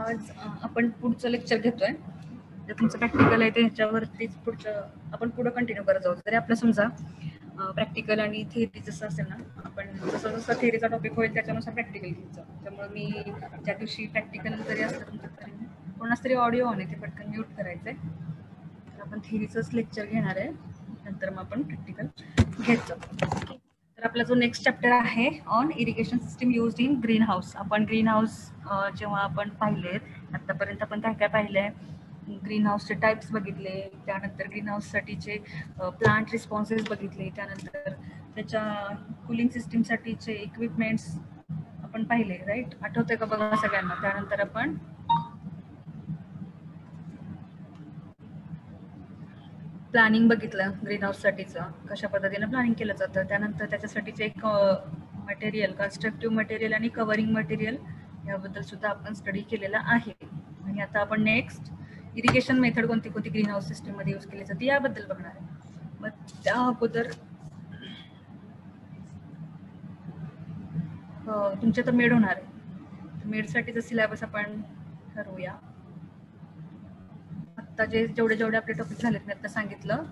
आज आपण पुढचं लेक्चर घेतोय. जे तुमचं प्रॅक्टिकल आहे त्याच्यावरतीच आपण पुढे कंटिन्यू करत आहोत. तरी आपलं समजा प्रॅक्टिकल आणि थिअरी जसं असेल ना, आपण जसं जसं थिअरीचा टॉपिक होईल त्याच्यानुसार प्रॅक्टिकल घ्यायचं. त्यामुळे मी ज्या दिवशी प्रॅक्टिकल जरी असतं तुमचं तरी कोणाच तरी ऑडिओ ऑन आहे ते पटकन म्यूट करायचंय. आपण थिअरीचंच लेक्चर घेणार आहे, नंतर मग आपण प्रॅक्टिकल घ्यायचं. तर आपला जो नेक्स्ट चॅप्टर आहे on irrigation system used in green house. आपण ग्रीन हाऊस जेव्हा आपण पाहिलेत आतापर्यंत आपण काय काय पाहिलंय, ग्रीन हाऊसचे टाइप्स बघितले, त्यानंतर ग्रीन हाऊससाठीचे प्लांट रिस्पॉन्सेस बघितले, त्यानंतर त्याच्या कुलिंग सिस्टीमसाठीचे इक्विपमेंट्स आपण पाहिले. राईट, आठवतंय का बघा सगळ्यांना? त्यानंतर आपण प्लॅनिंग बघितलं ग्रीन हाऊससाठीचं, कशा पद्धतीने प्लॅनिंग केलं जातं. त्यानंतर त्याच्यासाठीचे एक मटेरियल, कन्स्ट्रक्टिव्ह मटेरियल आणि कव्हरिंग मटेरियल याबद्दल सुद्धा आपण स्टडी केलेला आहे. आणि आता आपण नेक्स्ट इरिगेशन मेथड कोणती कोणती ग्रीन हाऊस सिस्टीम मध्ये यूज केली जाते याबद्दल बघणार आहे. मग त्या अगोदर तुमच्या तर मेड होणार आहे. मेडसाठीचा सिलेबस आपण ठरवूया. आता जेवढे टॉपिक झालेत मी आता सांगितलं.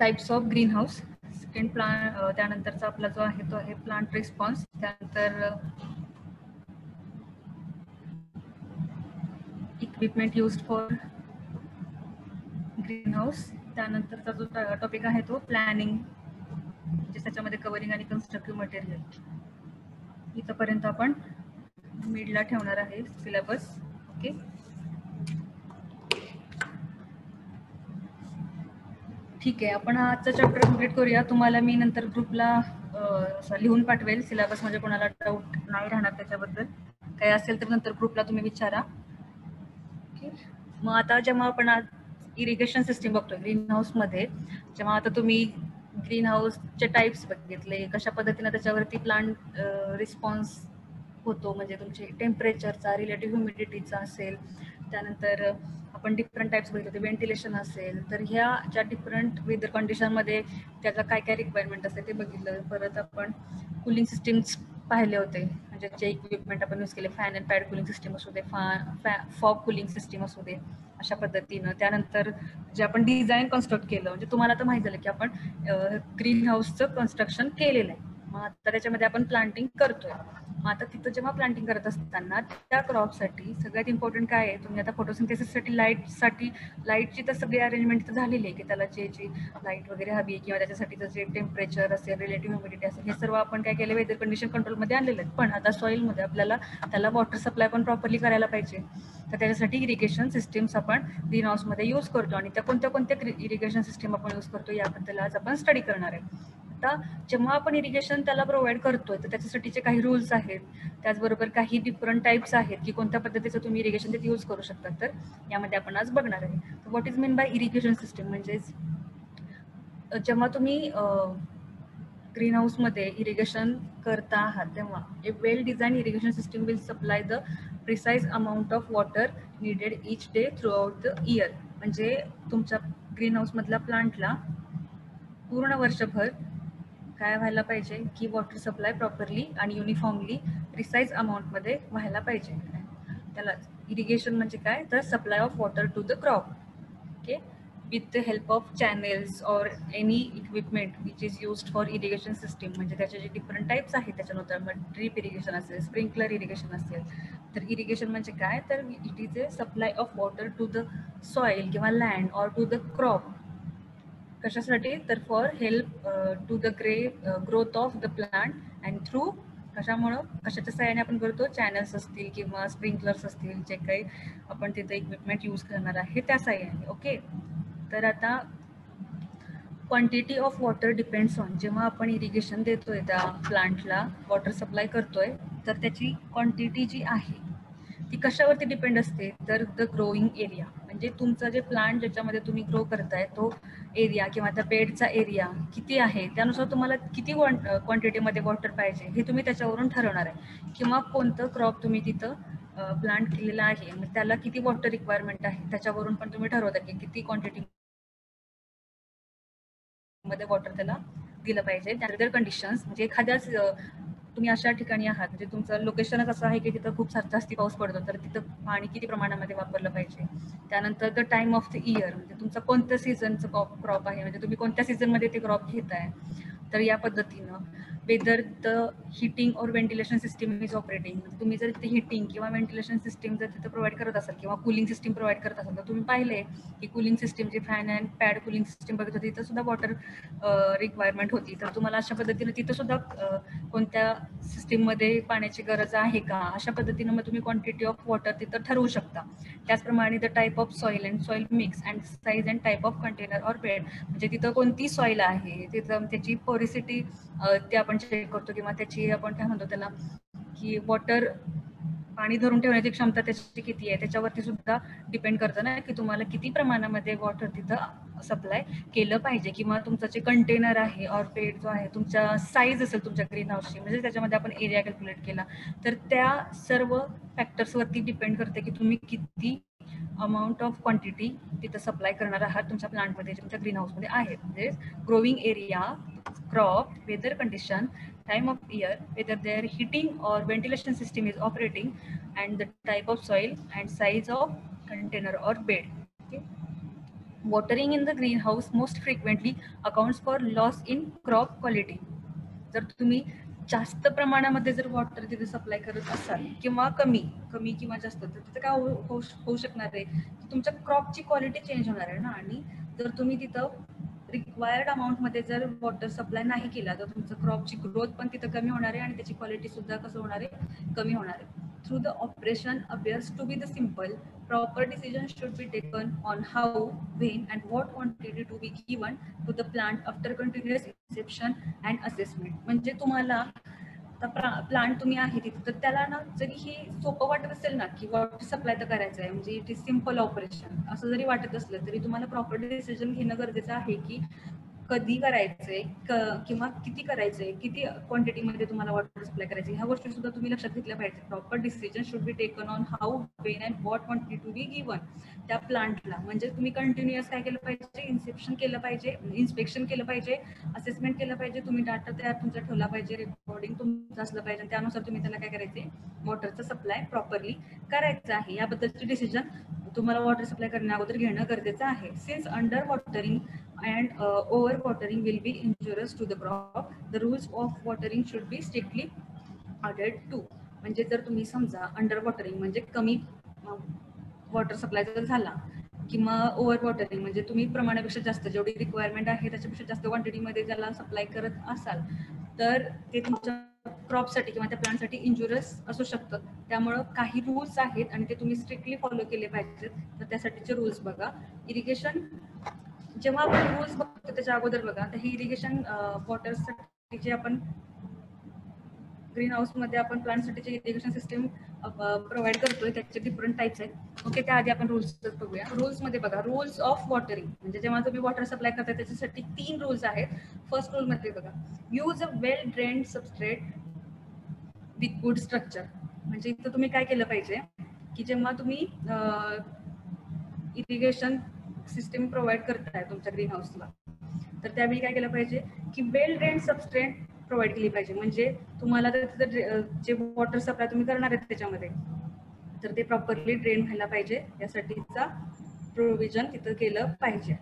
Types of green house, second plant, त्यानंतरचा आपला जो आहे तो आहे प्लांट रिस्पॉन्स, त्यानंतर equipment used for green house, त्यानंतरचा जो टॉपिक आहे तो प्लॅनिंग, म्हणजे त्याच्यामध्ये कव्हरिंग आणि कन्स्ट्रक्टिव्ह मटेरियल. इथपर्यंत आपण मिडला ठेवणार आहे सिलेबस. ओके, ठीक आहे. आपण आजचा चॅप्टर कम्प्लीट करूया. तुम्हाला मी नंतर ग्रुपला लिहून पाठवेल सिलेबस, म्हणजे कोणाला डाऊट नाही राहणार त्याच्याबद्दल. काही असेल तर नंतर ग्रुपला तुम्ही विचारा. ओके, मग आता जेव्हा आपण आज इरिगेशन सिस्टीम बघतोय ग्रीन हाऊस मध्ये, जेव्हा आता तुम्ही ग्रीन हाऊसचे टाइप्स बघितले, कशा पद्धतीने त्याच्यावरती प्लांट रिस्पॉन्स होतो, म्हणजे तुमचे टेम्परेचरचा, रिलेटिव्ह ह्युमिडिटीचा असेल, त्यानंतर आपण डिफरंट टाइप्स बघितले, व्हेंटिलेशन असेल, तर ह्या ज्या डिफरंट वेदर कंडिशनमध्ये त्याचा काय काय रिक्वायरमेंट असते ते बघितलं. परत आपण कुलिंग सिस्टीम्स पाहिले होते, म्हणजे जे इक्विपमेंट आपण यूज केले, fan and pad cooling system असू दे, फॉग कुलिंग सिस्टीम असू दे, अशा पद्धतीनं. त्यानंतर जे आपण डिझाईन कन्स्ट्रक्ट केलं, म्हणजे तुम्हाला तर माहिती झालं की आपण ग्रीन हाऊसचं कन्स्ट्रक्शन केलेलं आहे. मग आता त्याच्यामध्ये आपण प्लांटिंग करतोय. मग आता तिथं जेव्हा प्लांटिंग करत असताना त्या क्रॉपसाठी सगळ्यात इम्पॉर्टंट काय आहे, तुम्ही आता फोटोसिंथेसिससाठी लाईटची तर सगळी अरेंजमेंट झालेली आहे, की त्याला जे लाईट वगैरे हवी किंवा त्याच्यासाठीचं जे टेम्परेचर असेल, रिलेटिव्ह ह्युमिडिटी असेल, हे सर्व आपण काय केलं, वेदर कंडिशन कंट्रोलमध्ये आणलेलं आहे. पण आता सॉईलमध्ये आपल्याला त्याला वॉटर सप्लाय पण प्रॉपरली करायला पाहिजे. तर त्याच्यासाठी इरिगेशन सिस्टीम्स आपण ग्रीन हाऊसमध्ये यूज करतो. आणि त्या कोणत्या इरिगेशन सिस्टीम आपण यूज करतो याबद्दल आज आपण स्टडी करणार आहे. आता जेव्हा आपण इरिगेशन त्याला प्रोव्हाइड करतोय तर त्याच्यासाठीचे काही रूल्स आहेत, त्याचबरोबर काही डिफरंट टाइप्स आहेत की कोणत्या पद्धतीचं तुम्ही इरिगेशन तिथे यूज करू शकता. तर यामध्ये आपण आज बघणार आहे. तर what is mean by irrigation system, म्हणजेच जेव्हा तुम्ही ग्रीन हाऊसमध्ये इरिगेशन करता आहात तेव्हा a well design irrigation system will supply the precise amount of water needed each day throughout the year. म्हणजे तुमच्या ग्रीन हाऊसमधल्या प्लांटला पूर्ण वर्षभर काय व्हायला पाहिजे की वॉटर सप्लाय प्रॉपरली आणि युनिफॉर्मली प्रिसाइज अमाऊंटमध्ये व्हायला पाहिजे. त्याला इरिगेशन म्हणजे काय, तर supply of water to the crop. Okay, with the help of channels or any equipment which is used for irrigation system. म्हणजे त्याचे जे डिफरंट टाइप्स आहेत त्याच्यानंतर मग ड्रीप इरिगेशन असेल, स्प्रिंकलर इरिगेशन असेल. तर इरिगेशन म्हणजे काय, तर it is a supply of water to the soil किंवा land or to the crop. कशासाठी, तर for help to the growth of the plant and through, कशामुळं, कशाच्या सहाय्याने आपण करतो, चॅनल्स असतील किंवा स्प्रिंकलर्स असतील, जे काही आपण तिथे इक्विपमेंट यूज करणार आहे त्या सहाय्याने. ओके, तर आता quantity of water depends on, जेव्हा आपण इरिगेशन देतोय त्या प्लांटला, वॉटर सप्लाय करतोय, तर त्याची क्वांटिटी जी आहे ती कशावरती डिपेंड असते, तर द ग्रोईंग एरिया. म्हणजे तुमचा जे प्लांट ज्याच्यामध्ये तुम्ही ग्रो करताय तो एरिया किंवा त्या बेडचा एरिया किती आहे, त्यानुसार तुम्हाला किती क्वांटिटीमध्ये वॉटर पाहिजे हे तुम्ही त्याच्यावरून ठरवणार आहे. किंवा कोणतं क्रॉप तुम्ही तिथं प्लांट केलेला आहे, मग त्याला किती वॉटर रिक्वायरमेंट आहे त्याच्यावरून पण तुम्ही ठरवता की किती क्वांटिटी मध्ये वॉटर त्याला दिलं पाहिजे. वेदर कंडिशन्स म्हणजे एखाद्याच तुम्ही अशा ठिकाणी आहात म्हणजे तुमचं लोकेशनच असं आहे की तिथं खूप जास्ती पाऊस पडतो, तर तिथं पाणी किती प्रमाणामध्ये वापरलं पाहिजे. त्यानंतर the time of the year, म्हणजे तुमचं कोणत्या सीझनचं क्रॉप आहे, म्हणजे तुम्ही कोणत्या सीझनमध्ये ते क्रॉप घेताय. तर या पद्धतीनं वेदर द हिटिंग और व्हेंटिलेशन सिस्टीम इज ऑपरेटिंग, तुम्ही जर तिथे हिटिंग किंवा व्हेंटिलेशन सिस्टीम जर तिथं प्रोव्हाइड करत असाल किंवा कूलिंग सिस्टीम प्रोव्हाइड करत असाल, तर तुम्ही पाहिले की कूलिंग सिस्टीम जी fan and pad cooling system बघत होती तिथं सुद्धा वॉटर रिक्वायरमेंट होती. तर तुम्हाला अशा पद्धतीने तिथं सुद्धा कोणत्या सिस्टीममध्ये पाण्याची गरज आहे का, अशा पद्धतीनं मग तुम्ही क्वांटिटी ऑफ वॉटर तिथं ठरवू शकता. त्याचप्रमाणे the type of soil and soil mix and size and type of container or bed, म्हणजे तिथं कोणती सॉईल आहे, तिथं त्याची पोरिसिटी ते आपण चेक करतो, किंवा त्याची आपण काय म्हणतो त्याला की वॉटर पाणी धरून ठेवण्याची क्षमता त्याची किती आहे, त्याच्यावरती सुद्धा डिपेंड करतं ना की तुम्हाला किती प्रमाणामध्ये वॉटर तिथं सप्लाय केलं पाहिजे, किंवा तुमचं जे कंटेनर आहे ऑर बेड जो आहे, तुमच्या साईज असेल तुमच्या ग्रीन हाऊसची, म्हणजे त्याच्यामध्ये आपण एरिया कॅल्क्युलेट केला, तर त्या सर्व फॅक्टर्सवरती डिपेंड करते की तुम्ही किती अमाऊंट ऑफ क्वांटिटी तिथं सप्लाय करणार आहात तुमच्या प्लांटमध्ये, तुमच्या ग्रीन हाऊसमध्ये आहे. म्हणजे growing area, crop, weather condition, time of year, whether their heating or ventilation system is operating, and the type of soil and size of container or bed. Okay. Watering in the greenhouse most frequently accounts for loss in crop quality. जर तुम्ही जास्त प्रमाणामध्ये जर water तिथे supply करत असाल किंवा कमी किंवा जास्त, तर तिथे काय होऊ शकणार आहे, तुमच्या क्रॉपची क्वालिटी चेंज होणार आहे ना. आणि जर तुम्ही तिथं रिक्वायर्ड अमाऊंटमध्ये जर वॉटर सप्लाय नाही केला, तर तुमचं क्रॉपची ग्रोथ पण तिथं कमी होणार आहे आणि त्याची क्वालिटी सुद्धा कसं होणार आहे, कमी होणार आहे. Through the operation appears to be the simple, proper decision should be taken on how, when and what quantity to be given to the plant after continuous inspection and assessment. म्हणजे तुम्हाला plant तुम्ही आहे तिथे, तर त्याला ना जरी हे सोपं वाटत असेल ना की वॉटर सप्लाय तर करायचं आहे, म्हणजे इट इज सिम्पल ऑपरेशन असं जरी वाटत असलं, तरी तुम्हाला प्रॉपर डिसिजन घेणं गरजेचं आहे की कधी करायचंय किंवा किती करायचंय, किती क्वांटिटीमध्ये तुम्हाला वॉटर सप्लाय करायचं, ह्या गोष्टी सुद्धा तुम्ही लक्षात घेतल्या पाहिजे. Proper decision should be taken on how, when and what quantity to be given त्या प्लांटला. म्हणजे तुम्ही कंटिन्युअस काय केलं पाहिजे, इन्स्पेक्शन केलं पाहिजे, असेसमेंट केलं पाहिजे, तुम्ही डाटा तयार तुमचा ठेवला पाहिजे, रेकॉर्डिंग तुमचं असलं पाहिजे, त्यानुसार तुम्ही त्याला काय करायचे, वॉटरचं सप्लाय प्रॉपरली करायचं आहे. याबद्दलचे डिसिजन तुम्हाला वॉटर सप्लाय करण्या अगोदर घेणं गरजेचं आहे. Since under watering and over watering will be injurious to the crop, the rules of watering should be strictly adhered to. म्हणजे जर तुम्ही समजा अंडर वॉटरिंग म्हणजे कमी वॉटर सप्लाय जर झाला, किंवा ओव्हर वॉटरिंग म्हणजे तुम्ही प्रमाणापेक्षा जास्त, जेवढी रिक्वायरमेंट आहे त्याच्यापेक्षा जास्त क्वांटिटीमध्ये ज्याला सप्लाय करत असाल, तर ते तुमच्या क्रॉपसाठी किंवा त्या प्लांटसाठी इंजुरियस असू शकतं. त्यामुळं काही रूल्स आहेत आणि ते तुम्ही स्ट्रिक्टली फॉलो केले पाहिजेत. तर त्यासाठीचे रूल्स बघा. इरिगेशन, जेव्हा आपण रूल्स बघतो त्याच्या अगोदर बघा, तर ही इरिगेशन वॉटरसाठी जे आपण ग्रीन हाऊसमध्ये आपण प्लांटसाठी जे इरिगेशन सिस्टीम प्रोव्हाइड करतोय त्याचे डिफरंट टाइप्स आहेत. ओके, त्याआधी आपण रूल्स बघूया. रूल्समध्ये बघा, रूल्स ऑफ वॉटरिंग म्हणजे जेव्हा तुम्ही वॉटर सप्लाय करता त्याच्यासाठी 3 रूल्स आहेत. फर्स्ट रूलमध्ये बघा, use a well drained substrate with good structure. म्हणजे इथं तुम्ही काय केलं पाहिजे की जेव्हा तुम्ही इरिगेशन सिस्टीम प्रोव्हाइड करताय तुमच्या ग्रीन हाऊसला, तर त्यावेळी काय केलं पाहिजे की वेल ड्रेन्ड सबस्ट्रेट प्रोव्हाइड केली पाहिजे. म्हणजे तुम्हाला जे वॉटर सप्लाय तुम्ही करणार आहेत त्याच्यामध्ये, तर ते प्रॉपरली ड्रेन व्हायला पाहिजे, यासाठीचा प्रोव्हिजन तिथं केलं पाहिजे.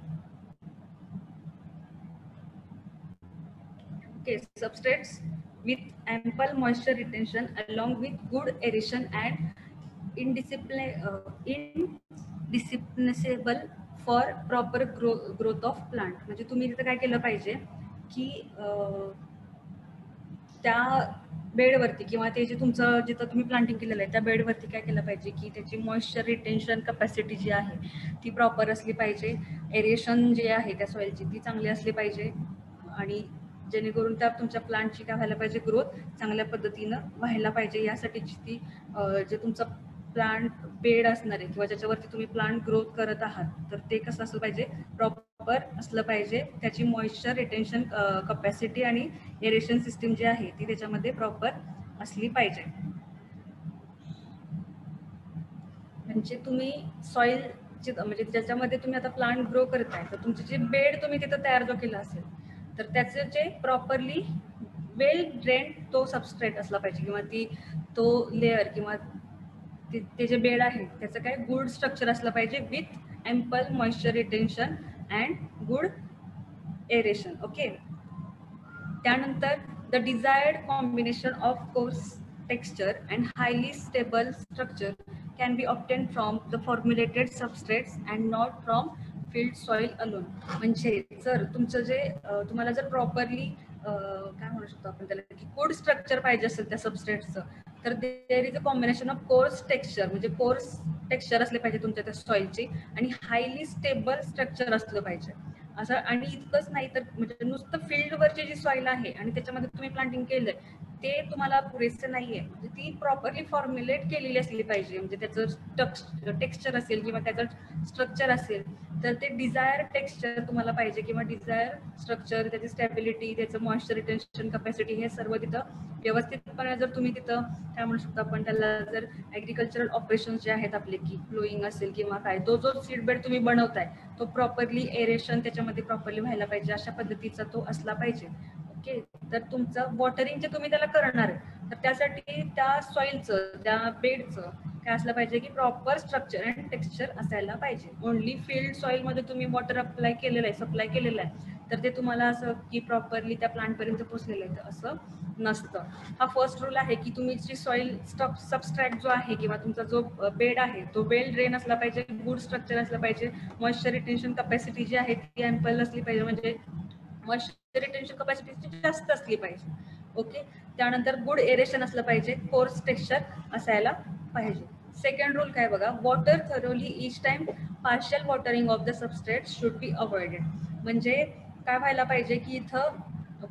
Okay, substrates with ample moisture retention along with good aeration and indispensable for proper growth of plant. म्हणजे तुम्ही तिथं काय केलं पाहिजे की त्या बेडवरती किंवा ते जे तुमचं जिथं तुम्ही प्लांटिंग केलेलं आहे त्या बेडवरती काय केलं पाहिजे की त्याची मॉइश्चर रिटेन्शन कपॅसिटी जी आहे ती प्रॉपर असली पाहिजे. एरेशन जे आहे त्या सॉइलची ती चांगली असली पाहिजे, आणि जेणेकरून त्या तुमच्या प्लांटची काय व्हायला पाहिजे, ग्रोथ चांगल्या पद्धतीनं व्हायला पाहिजे. यासाठीची ती जे तुमचं प्लांट बेड असणार आहे किंवा ज्याच्यावरती तुम्ही प्लांट ग्रोथ करत आहात, तर ते कसं असलं पाहिजे, प्रॉपर असलं पाहिजे. त्याची मॉइश्चर रिटेन्शन कपॅसिटी आणि एरेशन सिस्टीम जी आहे ती त्याच्यामध्ये प्रॉपर असली पाहिजे. म्हणजे तुम्ही सॉइल म्हणजे ज्याच्यामध्ये तुम्ही आता प्लांट ग्रो करताय, तर तुमचे जे बेड तुम्ही तिथं तयार जो केला असेल, तर त्याचे जे प्रॉपरली वेल ड्रेन तो सबस्ट्रेट असला पाहिजे किंवा तो लेअर किंवा ते जे बेड आहे त्याचं काय गुड स्ट्रक्चर असलं पाहिजे with ample moisture retention and good aeration. Okay. त्यानंतर the desired combination of coarse texture and highly stable structure can be obtained from the formulated substrates and not from filled soil alone. म्हणजे जर तुमचं जे तुम्हाला जर properly काय म्हणू शकतो आपण त्याला की गुड स्ट्रक्चर पाहिजे असेल त्या सबस्ट्रेटचं तर there is a combination of coarse texture म्हणजे कोर्स टेक्स्चर असले पाहिजे तुमच्या त्या सॉइलची आणि हायली स्टेबल स्ट्रक्चर असलं पाहिजे असं. आणि इतकंच नाही तर म्हणजे नुसतं फील्डवरची जी सॉइल आहे आणि त्याच्यामध्ये तुम्ही प्लांटिंग केलंय ते तुम्हाला पुरेसं नाहीये. म्हणजे ती प्रॉपरली फॉर्म्युलेट केलेली असली पाहिजे. म्हणजे त्याचं टेक्स्चर असेल किंवा त्याचं स्ट्रक्चर असेल तर ते डिझायर टेक्स्चर तुम्हाला पाहिजे किंवा डिझायर स्ट्रक्चर, त्याची स्टॅबिलिटी, त्याचं मॉइश्चर रिटेन्शन कॅपॅसिटी हे सर्व तिथं व्यवस्थितपणे जर तुम्ही तिथं काय म्हणू शकतो आपण त्याला जर ॲग्रिकल्चरल ऑपरेशन्स जे आहेत आपले की फ्लोईंग असेल किंवा काय तो जो सीड बेड तुम्ही बनवताय तो प्रॉपरली एरेशन त्याच्यामध्ये प्रॉपरली व्हायला पाहिजे अशा पद्धतीचा तो असला पाहिजे. ओके. तर तुमचं वॉटरिंग जे तुम्ही त्याला करणार आहे तर त्यासाठी त्या सॉइलचं त्या बेडचं काय असलं पाहिजे की प्रॉपर स्ट्रक्चर अँड टेक्स्चर असायला पाहिजे. ओनली फील्ड सॉइल मध्ये तुम्ही वॉटर अप्लाय केलेलं आहे सप्लाय केलेलं आहे तर ते तुम्हाला असं की प्रॉपरली त्या प्लांट पर्यंत पोहोचलेलं आहे असं नसतं. हा फर्स्ट रूल आहे की तुम्ही जी सॉइल सबस्ट्रॅक्ट जो आहे किंवा तुमचा जो बेड आहे तो वेल ड्रेन असला पाहिजे, गुड स्ट्रक्चर असलं पाहिजे, मॉइश्चर रिटेन्शन कॅपॅसिटी जी आहे ती एम्पल असली पाहिजे म्हणजे मॉइश्चर रिटेन्शन कॅपॅसिटी जास्त असली पाहिजे. ओके. त्यानंतर गुड एरेशन असलं पाहिजे, कोर्स टेक्स्चर असायला पाहिजे. सेकंड रूल काय बघा, water thoroughly each time partial watering of the substrate should be avoided. म्हणजे काय व्हायला पाहिजे की इथं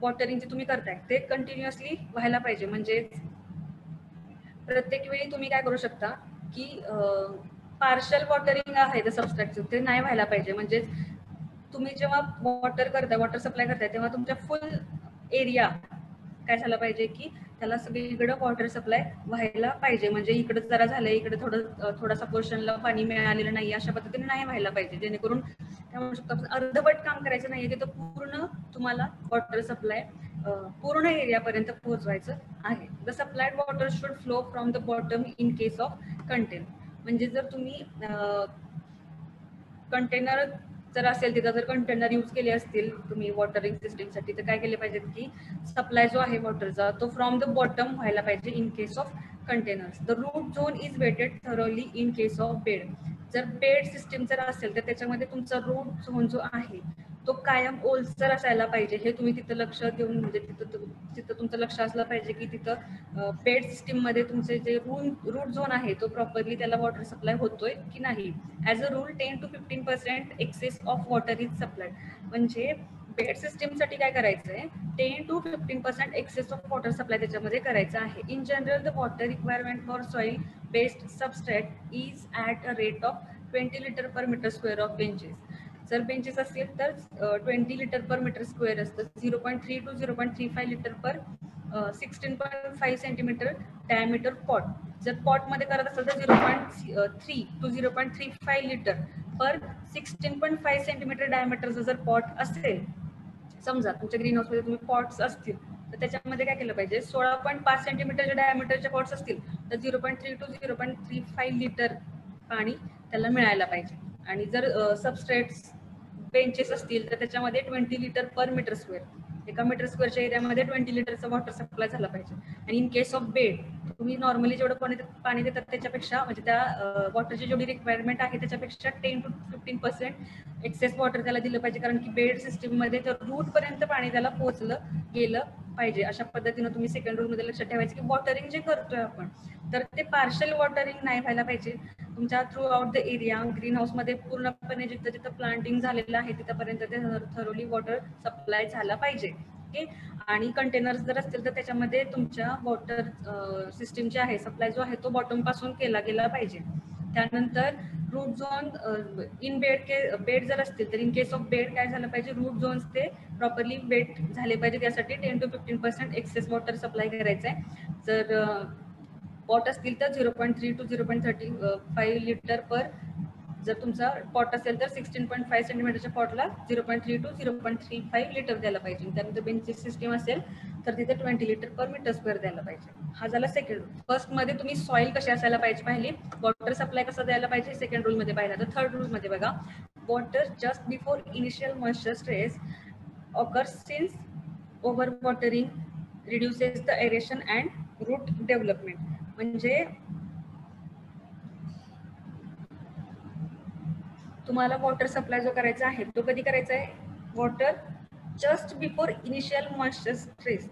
वॉटरिंग जे तुम्ही करताय ते कंटिन्युअसली व्हायला पाहिजे. म्हणजे प्रत्येक वेळी तुम्ही काय करू शकता की पार्शियल वॉटरिंग आहे ते सबस्ट्रेटचं ते नाही व्हायला पाहिजे. म्हणजे तुम्ही जेव्हा वॉटर सप्लाय करताय तेव्हा तुमच्या फुल एरिया काय झालं पाहिजे की त्याला सगळीकडे वॉटर सप्लाय व्हायला पाहिजे. म्हणजे इकडे जरा झालंय इकडे थोडासा पोर्शनला पाणी मिळालेलं नाही अशा पद्धतीने नाही व्हायला पाहिजे. जेणेकरून काय म्हणू शकतो अर्धवट काम करायचं नाहीये तिथं पूर्ण तुम्हाला वॉटर सप्लाय पूर्ण एरियापर्यंत पोहोचवायचं आहे. The supplied water should flow from the bottom in case of container. म्हणजे जर तुम्ही कंटेनर जर असेल तिथं जर कंटेनर यूज केले असतील तुम्ही वॉटरिंग सिस्टीमसाठी तर काय केले पाहिजेत की सप्लाय जो आहे वॉटरचा तो फ्रॉम द बॉटम व्हायला पाहिजे in case of containers. The root zone is wetted thoroughly in case of bed. जर बेड सिस्टीम जर असेल तर त्याच्यामध्ये तुमचा रूट झोन जो आहे तो कायम ओलसर असायला पाहिजे. हे तुम्ही तिथं लक्ष देऊन म्हणजे तिथं तुमचं लक्ष असलं पाहिजे की तिथं बेड सिस्टीम मध्ये तुमचे जे रूट झोन आहे तो प्रॉपरली त्याला वॉटर सप्लाय होतोय की नाही. As a rule 10 to 15% excess of water is supply. म्हणजे बेड सिस्टीमसाठी काय करायचं आहे 10 to 15% excess of water supply त्याच्यामध्ये करायचं आहे. In general the water requirement for soil based substrate is at a rate of 20 litre per metre square of benches. जर benches असतील तर 20 लिटर पर मीटर स्क्वेअर असतं. 0.3 to 0.35 litre per 16.5 centimetre diameter pot. जर पॉटमध्ये करत असेल तर 0.3 to 0.35 litre per 16.5 centimetre डायमीटरचं जर pot असेल समजा तुमच्या ग्रीन हाऊसमध्ये तुम्ही पॉट्स असतील तर त्याच्यामध्ये काय केलं पाहिजे 16.5 सेंटीमीटरच्या डायमीटरचे पॉट्स असतील तर 0.3 to 0.35 लिटर पाणी त्याला मिळायला पाहिजे. आणि जर सबस्ट्रेट्स बेंचेस असतील तर त्याच्यामध्ये 20 लिटर पर मीटर स्क्वेअर एका मीटर स्क्वेअरच्या एरियामध्ये 20 लिटरचा वॉटर सप्लाय झाला पाहिजे. आणि इन केस ऑफ बेड तुम्ही नॉर्मली जेवढं पाणी देतात त्याच्यापेक्षा म्हणजे त्या वॉटरची जेवढी रिक्वायरमेंट आहे त्याच्यापेक्षा 10 to 15% एक्सेस वॉटर त्याला दिलं पाहिजे. कारण की बेड सिस्टीममध्ये तर रूट पर्यंत पाणी त्याला पोहोचलं गेलं पाहिजे. अशा पद्धतीनं तुम्ही सेकंड रूलमध्ये लक्षात ठेवायचं की वॉटरिंग जे करतोय आपण तर ते पार्शियल वॉटरिंग नाही व्हायला पाहिजे. तुमच्या through out the area green हाऊसमध्ये पूर्णपणे जिथं जिथं प्लांटिंग झालेलं आहे तिथपर्यंत ते थरोली वॉटर सप्लाय झाला पाहिजे. ओके. आणि कंटेनर्स जर असतील तर त्याच्यामध्ये तुमच्या वॉटर सिस्टीम जे आहे सप्लाय जो आहे तो बॉटम पासून केला गेला पाहिजे. त्यानंतर रूट झोन इन बेड जर असतील तर इन केस ऑफ बेड काय झालं पाहिजे रूट झोन्स ते प्रॉपरली वेट झाले पाहिजे. त्यासाठी 10 to 15% एक्सेस वॉटर सप्लाय करायचं आहे. जर पॉट असतील तर 0.3 to 0.35 लिटर पर जर तुमचा पॉट असेल तर 16.5 सेंटीमीटरच्या पॉटला 0.3 to 0.35 लिटर द्यायला पाहिजे. त्यानंतर बेंचिस सिस्टीम असेल तर तिथे 20 लिटर पर मीटर स्क्वेअर द्यायला पाहिजे. हा झाला सेकंड रूल. फर्स्ट मध्ये तुम्ही सॉइल कशी असायला पाहिजे पाहिली, वॉटर सप्लाय कसं द्यायला पाहिजे सेकंड रूल मध्ये पाहिला. तर थर्ड रूल मध्ये बघा, water just before initial moisture stress occurs since overwatering reduces the aeration and root development. म्हणजे तुम्हाला वॉटर सप्लाय जो करायचा आहे तो कधी करायचा आहे, water just before initial moisture stress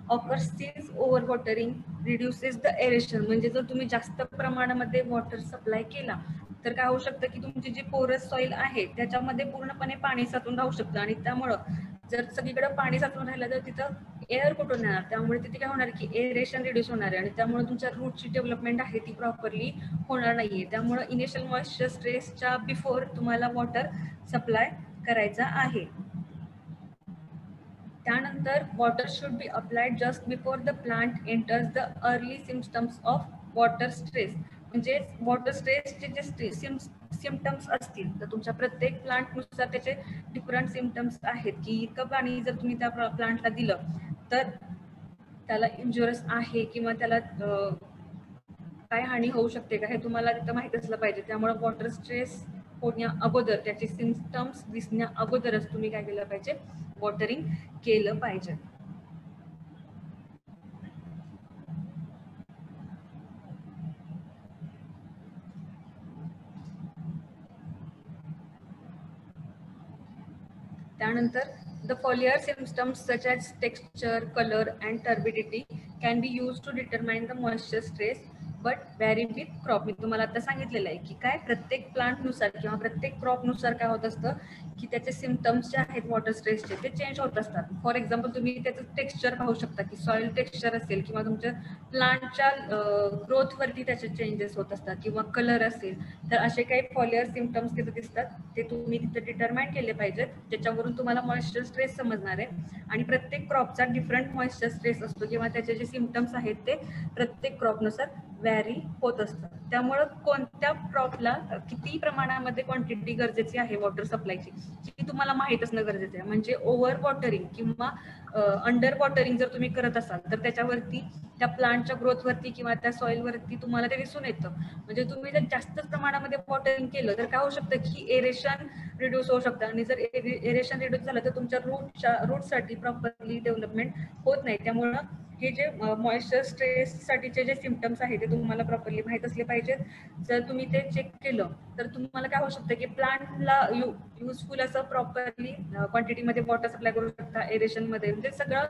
occurs since overwatering reduces the aeration. म्हणजे जर तुम्ही जास्त प्रमाणामध्ये वॉटर सप्लाय केला तर काय होऊ शकतं की तुमची जी पोरस सॉइल आहे त्याच्यामध्ये पूर्णपणे पाणी साचून राहू शकतं आणि त्यामुळं जर सगळीकडे पाणी साचून राहिलं तर तिथं एअर कुठून येणार, त्यामुळे तिथे काय होणार की एअरेशन रिड्यूस होणार आहे आणि त्यामुळे तुमच्या रूटची डेव्हलपमेंट आहे ती प्रॉपरली होणार नाहीये. त्यामुळे इनिशियल मॉइश्चर स्ट्रेसच्या बिफोर तुम्हाला वॉटर सप्लाय करायचा आहे. त्यानंतर water should be applied just before the plant enters the early symptoms of water stress. म्हणजे वॉटर स्ट्रेसचे जे सिम्पटम्स असतील तर तुमच्या प्रत्येक प्लांटनुसार त्याचे डिफरंट सिम्पटम्स आहेत की इतकं पाणी जर तुम्ही त्या प्लांटला दिलं तर त्याला इंजुरस आहे किंवा त्याला काय हानी होऊ शकते का हे तुम्हाला तिथं माहित असलं पाहिजे. त्यामुळे वॉटर स्ट्रेस होण्या अगोदर त्याचे सिम्पटम्स दिसण्या अगोदरच तुम्ही काय केलं पाहिजे, वॉटरिंग केलं पाहिजे. त्यानंतर the foliar symptoms such as texture, color and turbidity can be used to determine the moisture stress but vary with crop. मी तुम्हाला आता सांगितलेलं आहे की काय प्रत्येक प्लांटनुसार किंवा प्रत्येक क्रॉपनुसार काय होत असतं की त्याचे सिम्पटम्स जे आहेत वॉटर स्ट्रेसचे ते चेंज होत असतात. फॉर एक्झाम्पल तुम्ही त्याचं टेक्स्चर पाहू शकता की सॉइल टेक्स्चर असेल किंवा तुमच्या प्लांटच्या ग्रोथवरती त्याचे चेंजेस होत असतात किंवा कलर असेल तर असे काही फॉलियर सिम्पटम्स तिथे दिसतात ते तुम्ही तिथे डिटरमाइन केले पाहिजेत, ज्याच्यावरून तुम्हाला मॉइश्चर स्ट्रेस समजणार आहे. आणि प्रत्येक क्रॉपचा डिफरंट मॉइश्चर स्ट्रेस असतो किंवा त्याचे जे सिम्पटम्स आहेत ते प्रत्येक क्रॉपनुसार व्हॅरी होत असतात. त्यामुळं कोणत्या क्रॉपला किती प्रमाणामध्ये क्वांटिटी गरजेची आहे वॉटर सप्लायची ती तुम्हाला माहित असणं गरजेचं आहे. म्हणजे ओव्हर वॉटरिंग किंवा अंडर वॉटरिंग जर तुम्ही करत असाल तर त्याच्यावरती त्या प्लांटच्या ग्रोथवरती किंवा त्या सॉइलवरती तुम्हाला ते दिसून येतं. म्हणजे तुम्ही जर जास्तच प्रमाणामध्ये वॉटरिंग केलं तर काय होऊ शकतं की एरेशन रिड्यूस होऊ शकतं आणि जर एरेशन रिड्यूस झालं तर तुमच्या रूटसाठी प्रॉपरली डेव्हलपमेंट होत नाही. त्यामुळं हे जे मॉइश्चर स्ट्रेस साठीचे जे सिम्पटम्स आहेत ते तुम्हाला प्रॉपरली माहित असले पाहिजेत. जर तुम्ही ते चेक केलं तर तुम्हाला काय होऊ शकतं की प्लांटला युजफुल असं प्रॉपरली क्वांटिटीमध्ये वॉटर सप्लाय करू शकता एरेशन मध्ये. म्हणजे सगळं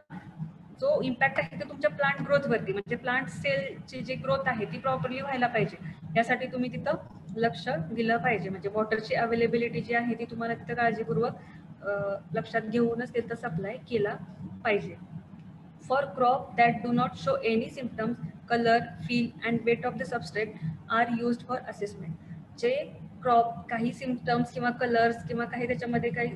जो इम्पॅक्ट आहे ते तुमच्या प्लांट ग्रोथवरती म्हणजे प्लांट सेलची जी ग्रोथ आहे ती प्रॉपरली व्हायला पाहिजे यासाठी तुम्ही तिथं लक्ष दिलं पाहिजे. म्हणजे वॉटरची अवेलेबिलिटी जी आहे ती तुम्हाला तिथं काळजीपूर्वक लक्षात घेऊनच तिथं सप्लाय केला पाहिजे. For crop that do not show any symptoms, color, feel and weight of the substrate are used for assessment. जे क्रॉप काही सिम्पटम्स किंवा कलर्स किंवा काही त्याच्यामध्ये काही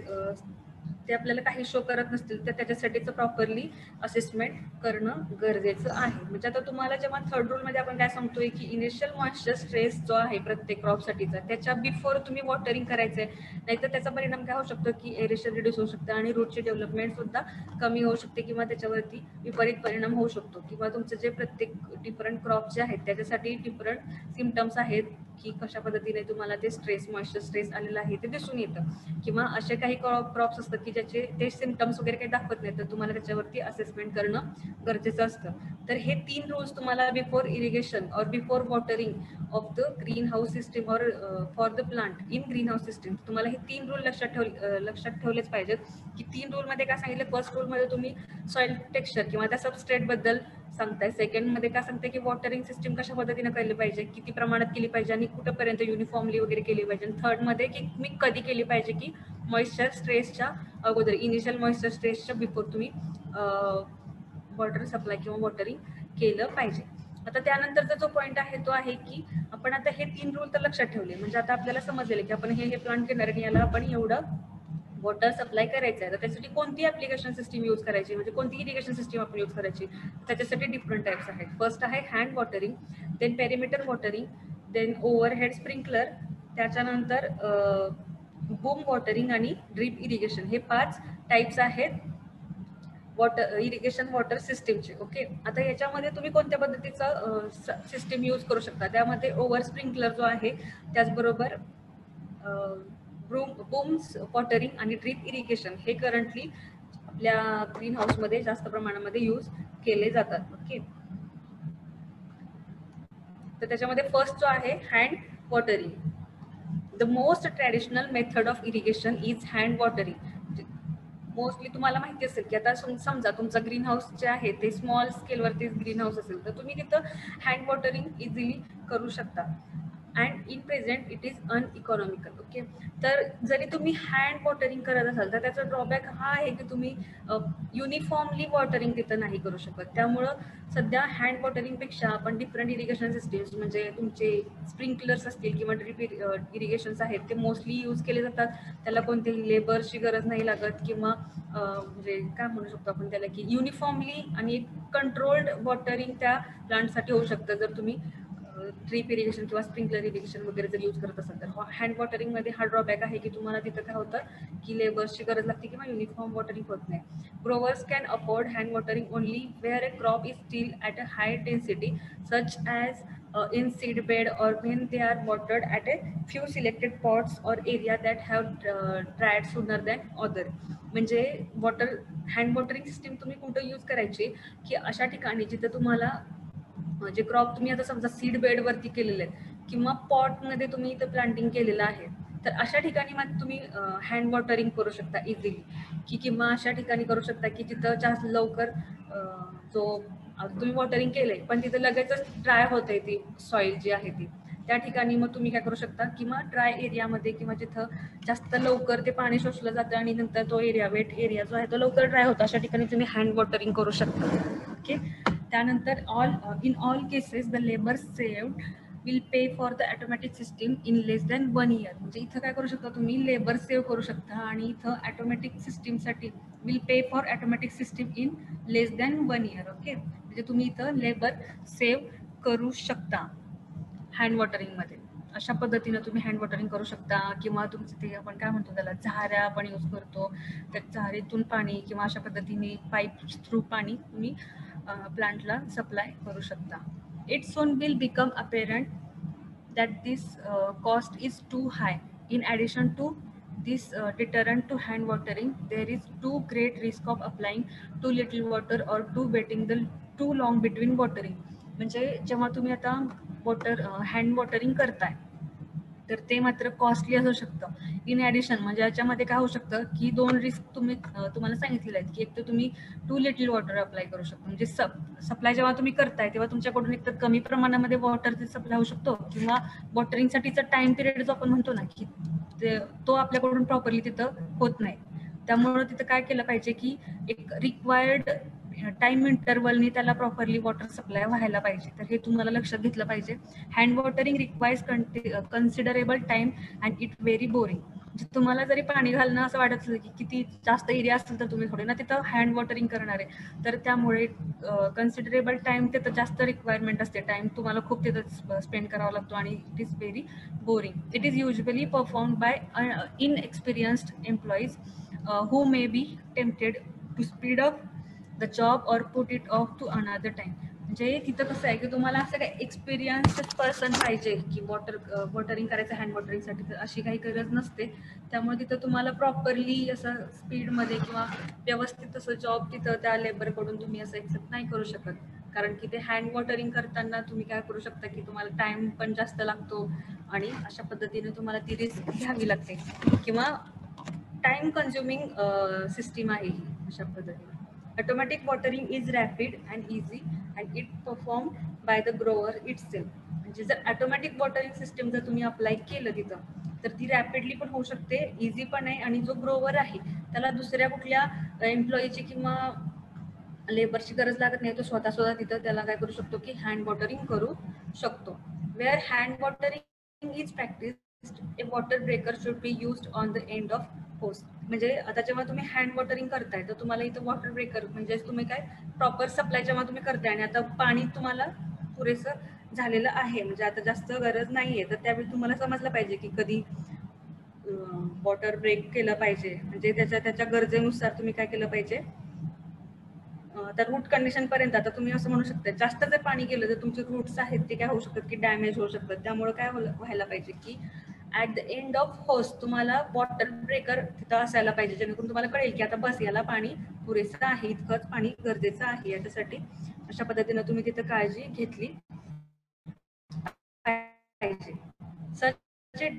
ते आपल्याला काही शो करत नसतील तर त्याच्यासाठीच प्रॉपरली असेसमेंट करणं गरजेचं आहे. म्हणजे आता तुम्हाला जेव्हा थर्ड रूल मध्ये आपण काय सांगतोय की इनिशियल मॉइश्चर स्ट्रेस जो आहे प्रत्येक क्रॉपसाठीचा त्याच्या बिफोर तुम्ही वॉटरिंग करायचंय, नाहीतर त्याचा परिणाम काय होऊ शकतो की एरेशन रिड्यूस होऊ शकतं आणि रूटची डेव्हलपमेंट सुद्धा कमी होऊ शकते किंवा त्याच्यावरती विपरीत परिणाम होऊ शकतो किंवा तुमचं जे प्रत्येक डिफरंट क्रॉप जे आहेत त्याच्यासाठी डिफरंट सिम्पटम्स आहेत की कशा पद्धतीने तुम्हाला ते स्ट्रेस मॉइश्चर स्ट्रेस आलेलं आहे ते दिसून येतं. किंवा असे काही क्रॉप्स असतात की ज्याचे ते सिम्पटम्स वगैरे काही दाखवत नाही तर तुम्हाला त्याच्यावरती असेसमेंट करणं गरजेचं असतं. तर हे 3 रूल्स तुम्हाला बिफोर इरिगेशन और before watering of the green house system और for the plant in green house system तुम्हाला हे 3 रूल लक्षात ठेवलेच पाहिजेत. की 3 रूल मध्ये काय सांगितलं, फर्स्ट रूल मध्ये तुम्ही सॉइल टेक्स्चर किंवा त्या सबस्ट्रेट बद्दल सांगताय. सेकंड मध्ये काय सांगते की वॉटरिंग सिस्टीम कशा पद्धतीने केली पाहिजे, किती प्रमाणात केली पाहिजे आणि कुठेपर्यंत युनिफॉर्मली वगैरे केली पाहिजे. थर्ड मध्ये की तुम्ही कधी केली पाहिजे की मॉइश्चर स्ट्रेसच्या अगोदर इनिशियल मॉइश्चर स्ट्रेसच्या बिफोर तुम्ही वॉटर सप्लाय किंवा वॉटरिंग केलं पाहिजे. आता त्यानंतरचा जो पॉईंट आहे तो आहे की आपण आता हे 3 रूल तर लक्षात ठेवले. म्हणजे आता आपल्याला समजलेलं की आपण हे प्लांट घेणार आणि याला आपण एवढं वॉटर सप्लाय करायचं आहे. तर त्यासाठी कोणती ऍप्लिकेशन सिस्टीम यूज करायची, म्हणजे कोणती इरिगेशन सिस्टीम आपण यूज करायची, त्याच्यासाठी डिफरंट टाइप्स आहेत. फर्स्ट आहे hand watering, then perimeter watering, then overhead sprinkler त्याच्यानंतर बूम वॉटरिंग आणि ड्रीप इरिगेशन हे 5 टाइप्स आहेत वॉटर इरिगेशन वॉटर सिस्टीमचे. ओके, आता याच्यामध्ये तुम्ही कोणत्या पद्धतीचं सिस्टीम यूज करू शकता. त्यामध्ये ओव्हर स्प्रिंकलर जो आहे, त्याचबरोबर बूम्स वॉटरिंग आणि ड्रीप इरिगेशन हे करंटली आपल्या ग्रीन हाऊसमध्ये जास्त प्रमाणामध्ये यूज केले जातात. ओके, तर त्याच्यामध्ये फर्स्ट जो आहे hand watering. The most traditional method of irrigation is hand watering. Mostly तुम्हाला माहिती असेल की आता समजा तुमचा ग्रीन हाऊस जे आहे ते स्मॉल स्केलवरती ग्रीन हाऊस असेल तर तुम्ही तिथं हँड वॉटरिंग इझिली करू शकता. And in present it is uneconomical. Okay, तर जरी तुम्ही हँड वॉटरिंग करत असाल तर त्याचा ड्रॉबॅक हा आहे की तुम्ही युनिफॉर्मली वॉटरिंग तिथं नाही करू शकत. त्यामुळं सध्या हँड वॉटरिंगपेक्षा आपण डिफरंट इरिगेशन सिस्टीम्स म्हणजे तुमचे स्प्रिंकलर्स असतील किंवा ड्रिप इरिगेशन्स आहेत ते मोस्टली यूज केले जातात. त्याला कोणतेही लेबरची गरज नाही लागत किंवा म्हणजे काय म्हणू शकतो आपण त्याला की युनिफॉर्मली आणि एक कंट्रोल्ड वॉटरिंग त्या प्लांटसाठी होऊ शकतं जर तुम्ही ड्रीप इरिगेशन किंवा स्प्रिंकलर इरिगेशन वगैरे जर यूज करत असाल तर. हँड वॉटरिंगमध्ये हा ड्रॉबॅक आहे की तुम्हाला तिथं काय होतं की लेबर्सची गरज लागते किंवा युनिफॉर्म वॉटरिंग होत नाही. Growers can afford hand watering only where a crop is still at a high density such as in seed bed or when they are watered at a few selected pots or area that have dried sooner than other. म्हणजे hand watering system तुम्ही कुठं use करायची की अशा ठिकाणी जिथं तुम्हाला जे क्रॉप तुम्ही आता समजा सीड बेड वरती केलेले आहेत किंवा पॉटमध्ये तुम्ही इथं प्लांटिंग केलेलं आहे तर अशा ठिकाणी मग तुम्ही हँड वॉटरिंग करू शकता इझिली की किंवा अशा ठिकाणी करू शकता की जिथं जास्त लवकर जो तुम्ही वॉटरिंग केलंय पण तिथं लगेचच ड्राय होते ती सॉइल जी आहे ती त्या ठिकाणी मग तुम्ही काय करू शकता किंवा ड्राय एरियामध्ये किंवा जिथं जास्त लवकर ते पाणी शोषलं जातं आणि नंतर तो एरिया वेट एरिया जो आहे तो लवकर ड्राय होतो अशा ठिकाणी तुम्ही हँड वॉटरिंग करू शकता. ओके, त्यानंतर in all cases the labour saved will pay for the automatic system in less than 1 year. म्हणजे इथं काय करू शकता तुम्ही लेबर सेव्ह करू शकता आणि इथं ऑटोमॅटिक सिस्टीमसाठी will pay for automatic system in less than 1 year. Okay, म्हणजे तुम्ही इथं लेबर सेव्ह करू शकता हँड वॉटरिंगमध्ये. अशा पद्धतीनं तुम्ही हँड वॉटरिंग करू शकता किंवा तुमचं ते आपण काय म्हणतो त्याला झाऱ्या आपण यूज करतो त्या झारेतून पाणी किंवा अशा पद्धतीने पाईप थ्रू पाणी तुम्ही प्लांटला सप्लाय करू शकता. It soon will become apparent that this cost is too high. In addition to this deterrent to hand watering, there is too great risk of applying too little water or waiting too long between watering. म्हणजे जेव्हा तुम्ही आता hand watering करताय तर ते मात्र costly असू शकतं. इन ॲडिशन म्हणजे याच्यामध्ये काय होऊ शकतं की 2 रिस्क तुम्हाला सांगितलेले आहेत की एक तर तुम्ही टू लिटिल वॉटर अप्लाय करू शकता म्हणजे सप्लाय जेव्हा तुम्ही करताय तेव्हा तुमच्याकडून एक तर कमी प्रमाणामध्ये वॉटरचे सप्लाय होऊ शकतो किंवा वॉटरिंगसाठीचा टाइम पिरियड जो आपण म्हणतो ना की तो आपल्याकडून प्रॉपरली तिथं होत नाही. त्यामुळं तिथं काय केलं पाहिजे की एक रिक्वायर्ड टाइम इंटरवलनी त्याला प्रॉपरली वॉटर सप्लाय व्हायला पाहिजे. तर हे तुम्हाला लक्षात घेतलं पाहिजे. Hand watering requires considerable time and it very boring. म्हणजे तुम्हाला जरी पाणी घालणं असं वाटत असेल की किती जास्त एरिया असेल तर तुम्ही थोडे ना तिथं हँड वॉटरिंग करणार आहे तर त्यामुळे कन्सिडरेबल टाइम तिथं जास्त रिक्वायरमेंट असते. टाइम तुम्हाला खूप तिथं स्पेंड करावा लागतो आणि it is very boring. It is usually perform by inexperienced employees who may be tempted to speed up the job or put it off to another time. म्हणजे तिथं कसं आहे की तुम्हाला असं काही एक्सपिरियन्स्ड पर्सन पाहिजे की वॉटरिंग करायचं हँड वॉटरिंगसाठी तर अशी काही गरज नसते. त्यामुळे तिथं तुम्हाला प्रॉपरली असं स्पीडमध्ये किंवा व्यवस्थित असं जॉब तिथं त्या लेबरकडून तुम्ही असं एक्सेप्ट नाही करू शकत. कारण की ते हँड वॉटरिंग करताना तुम्ही काय करू शकता की तुम्हाला टाइम पण जास्त लागतो आणि अशा पद्धतीने तुम्हाला ती रिस्क घ्यावी लागते किंवा टाइम कन्झ्युमिंग सिस्टीम आहे ही अशा पद्धतीने. Automatic watering is rapid and easy and it perform by the Grover itself. म्हणजे जर ऑटोमॅटिक वॉटरिंग सिस्टीम जर तुम्ही अप्लाय केलं तिथं तर ती रॅपिडली पण होऊ शकते, इझी पण आहे आणि जो ग्रोवर आहे त्याला दुसऱ्या कुठल्या एम्प्लॉईची किंवा लेबरची गरज लागत नाही. तो स्वतः तिथं त्याला काय करू शकतो की हँड वॉटरिंग करू शकतो. Where hand watering is practised a water breaker should be used on the end of hose. म्हणजे आता जेव्हा तुम्ही हँड वॉटरिंग करताय तर तुम्हाला इथं वॉटर ब्रेकर म्हणजे तुम्ही काय प्रॉपर सप्लाय जेव्हा तुम्ही करताय आणि आता पाणी तुम्हाला पुरेसं झालेलं आहे, म्हणजे आता जास्त गरज नाहीये, तर त्यावेळी तुम्हाला समजलं पाहिजे की कधी वॉटर ब्रेक केलं पाहिजे. म्हणजे त्याच्या गरजेनुसार तुम्ही काय केलं पाहिजे. तर रूट कंडिशन पर्यंत आता तुम्ही असं म्हणू शकता, जास्त जर पाणी गेलं तर तुमचे रूट्स आहेत ते काय होऊ शकतात की डॅमेज होऊ शकतात. त्यामुळे काय व्हायला पाहिजे की ऍट द एंड ऑफ होस तुम्हाला वॉटर ब्रेकर तिथं असायला पाहिजे, जेणेकरून तुम्हाला कळेल की आता बस याला पाणी पुरेसं आहे, इतकंच पाणी गरजेचं आहे. याच्यासाठी अशा पद्धतीनं तुम्ही तिथं काळजी घेतली पाहिजे. Such a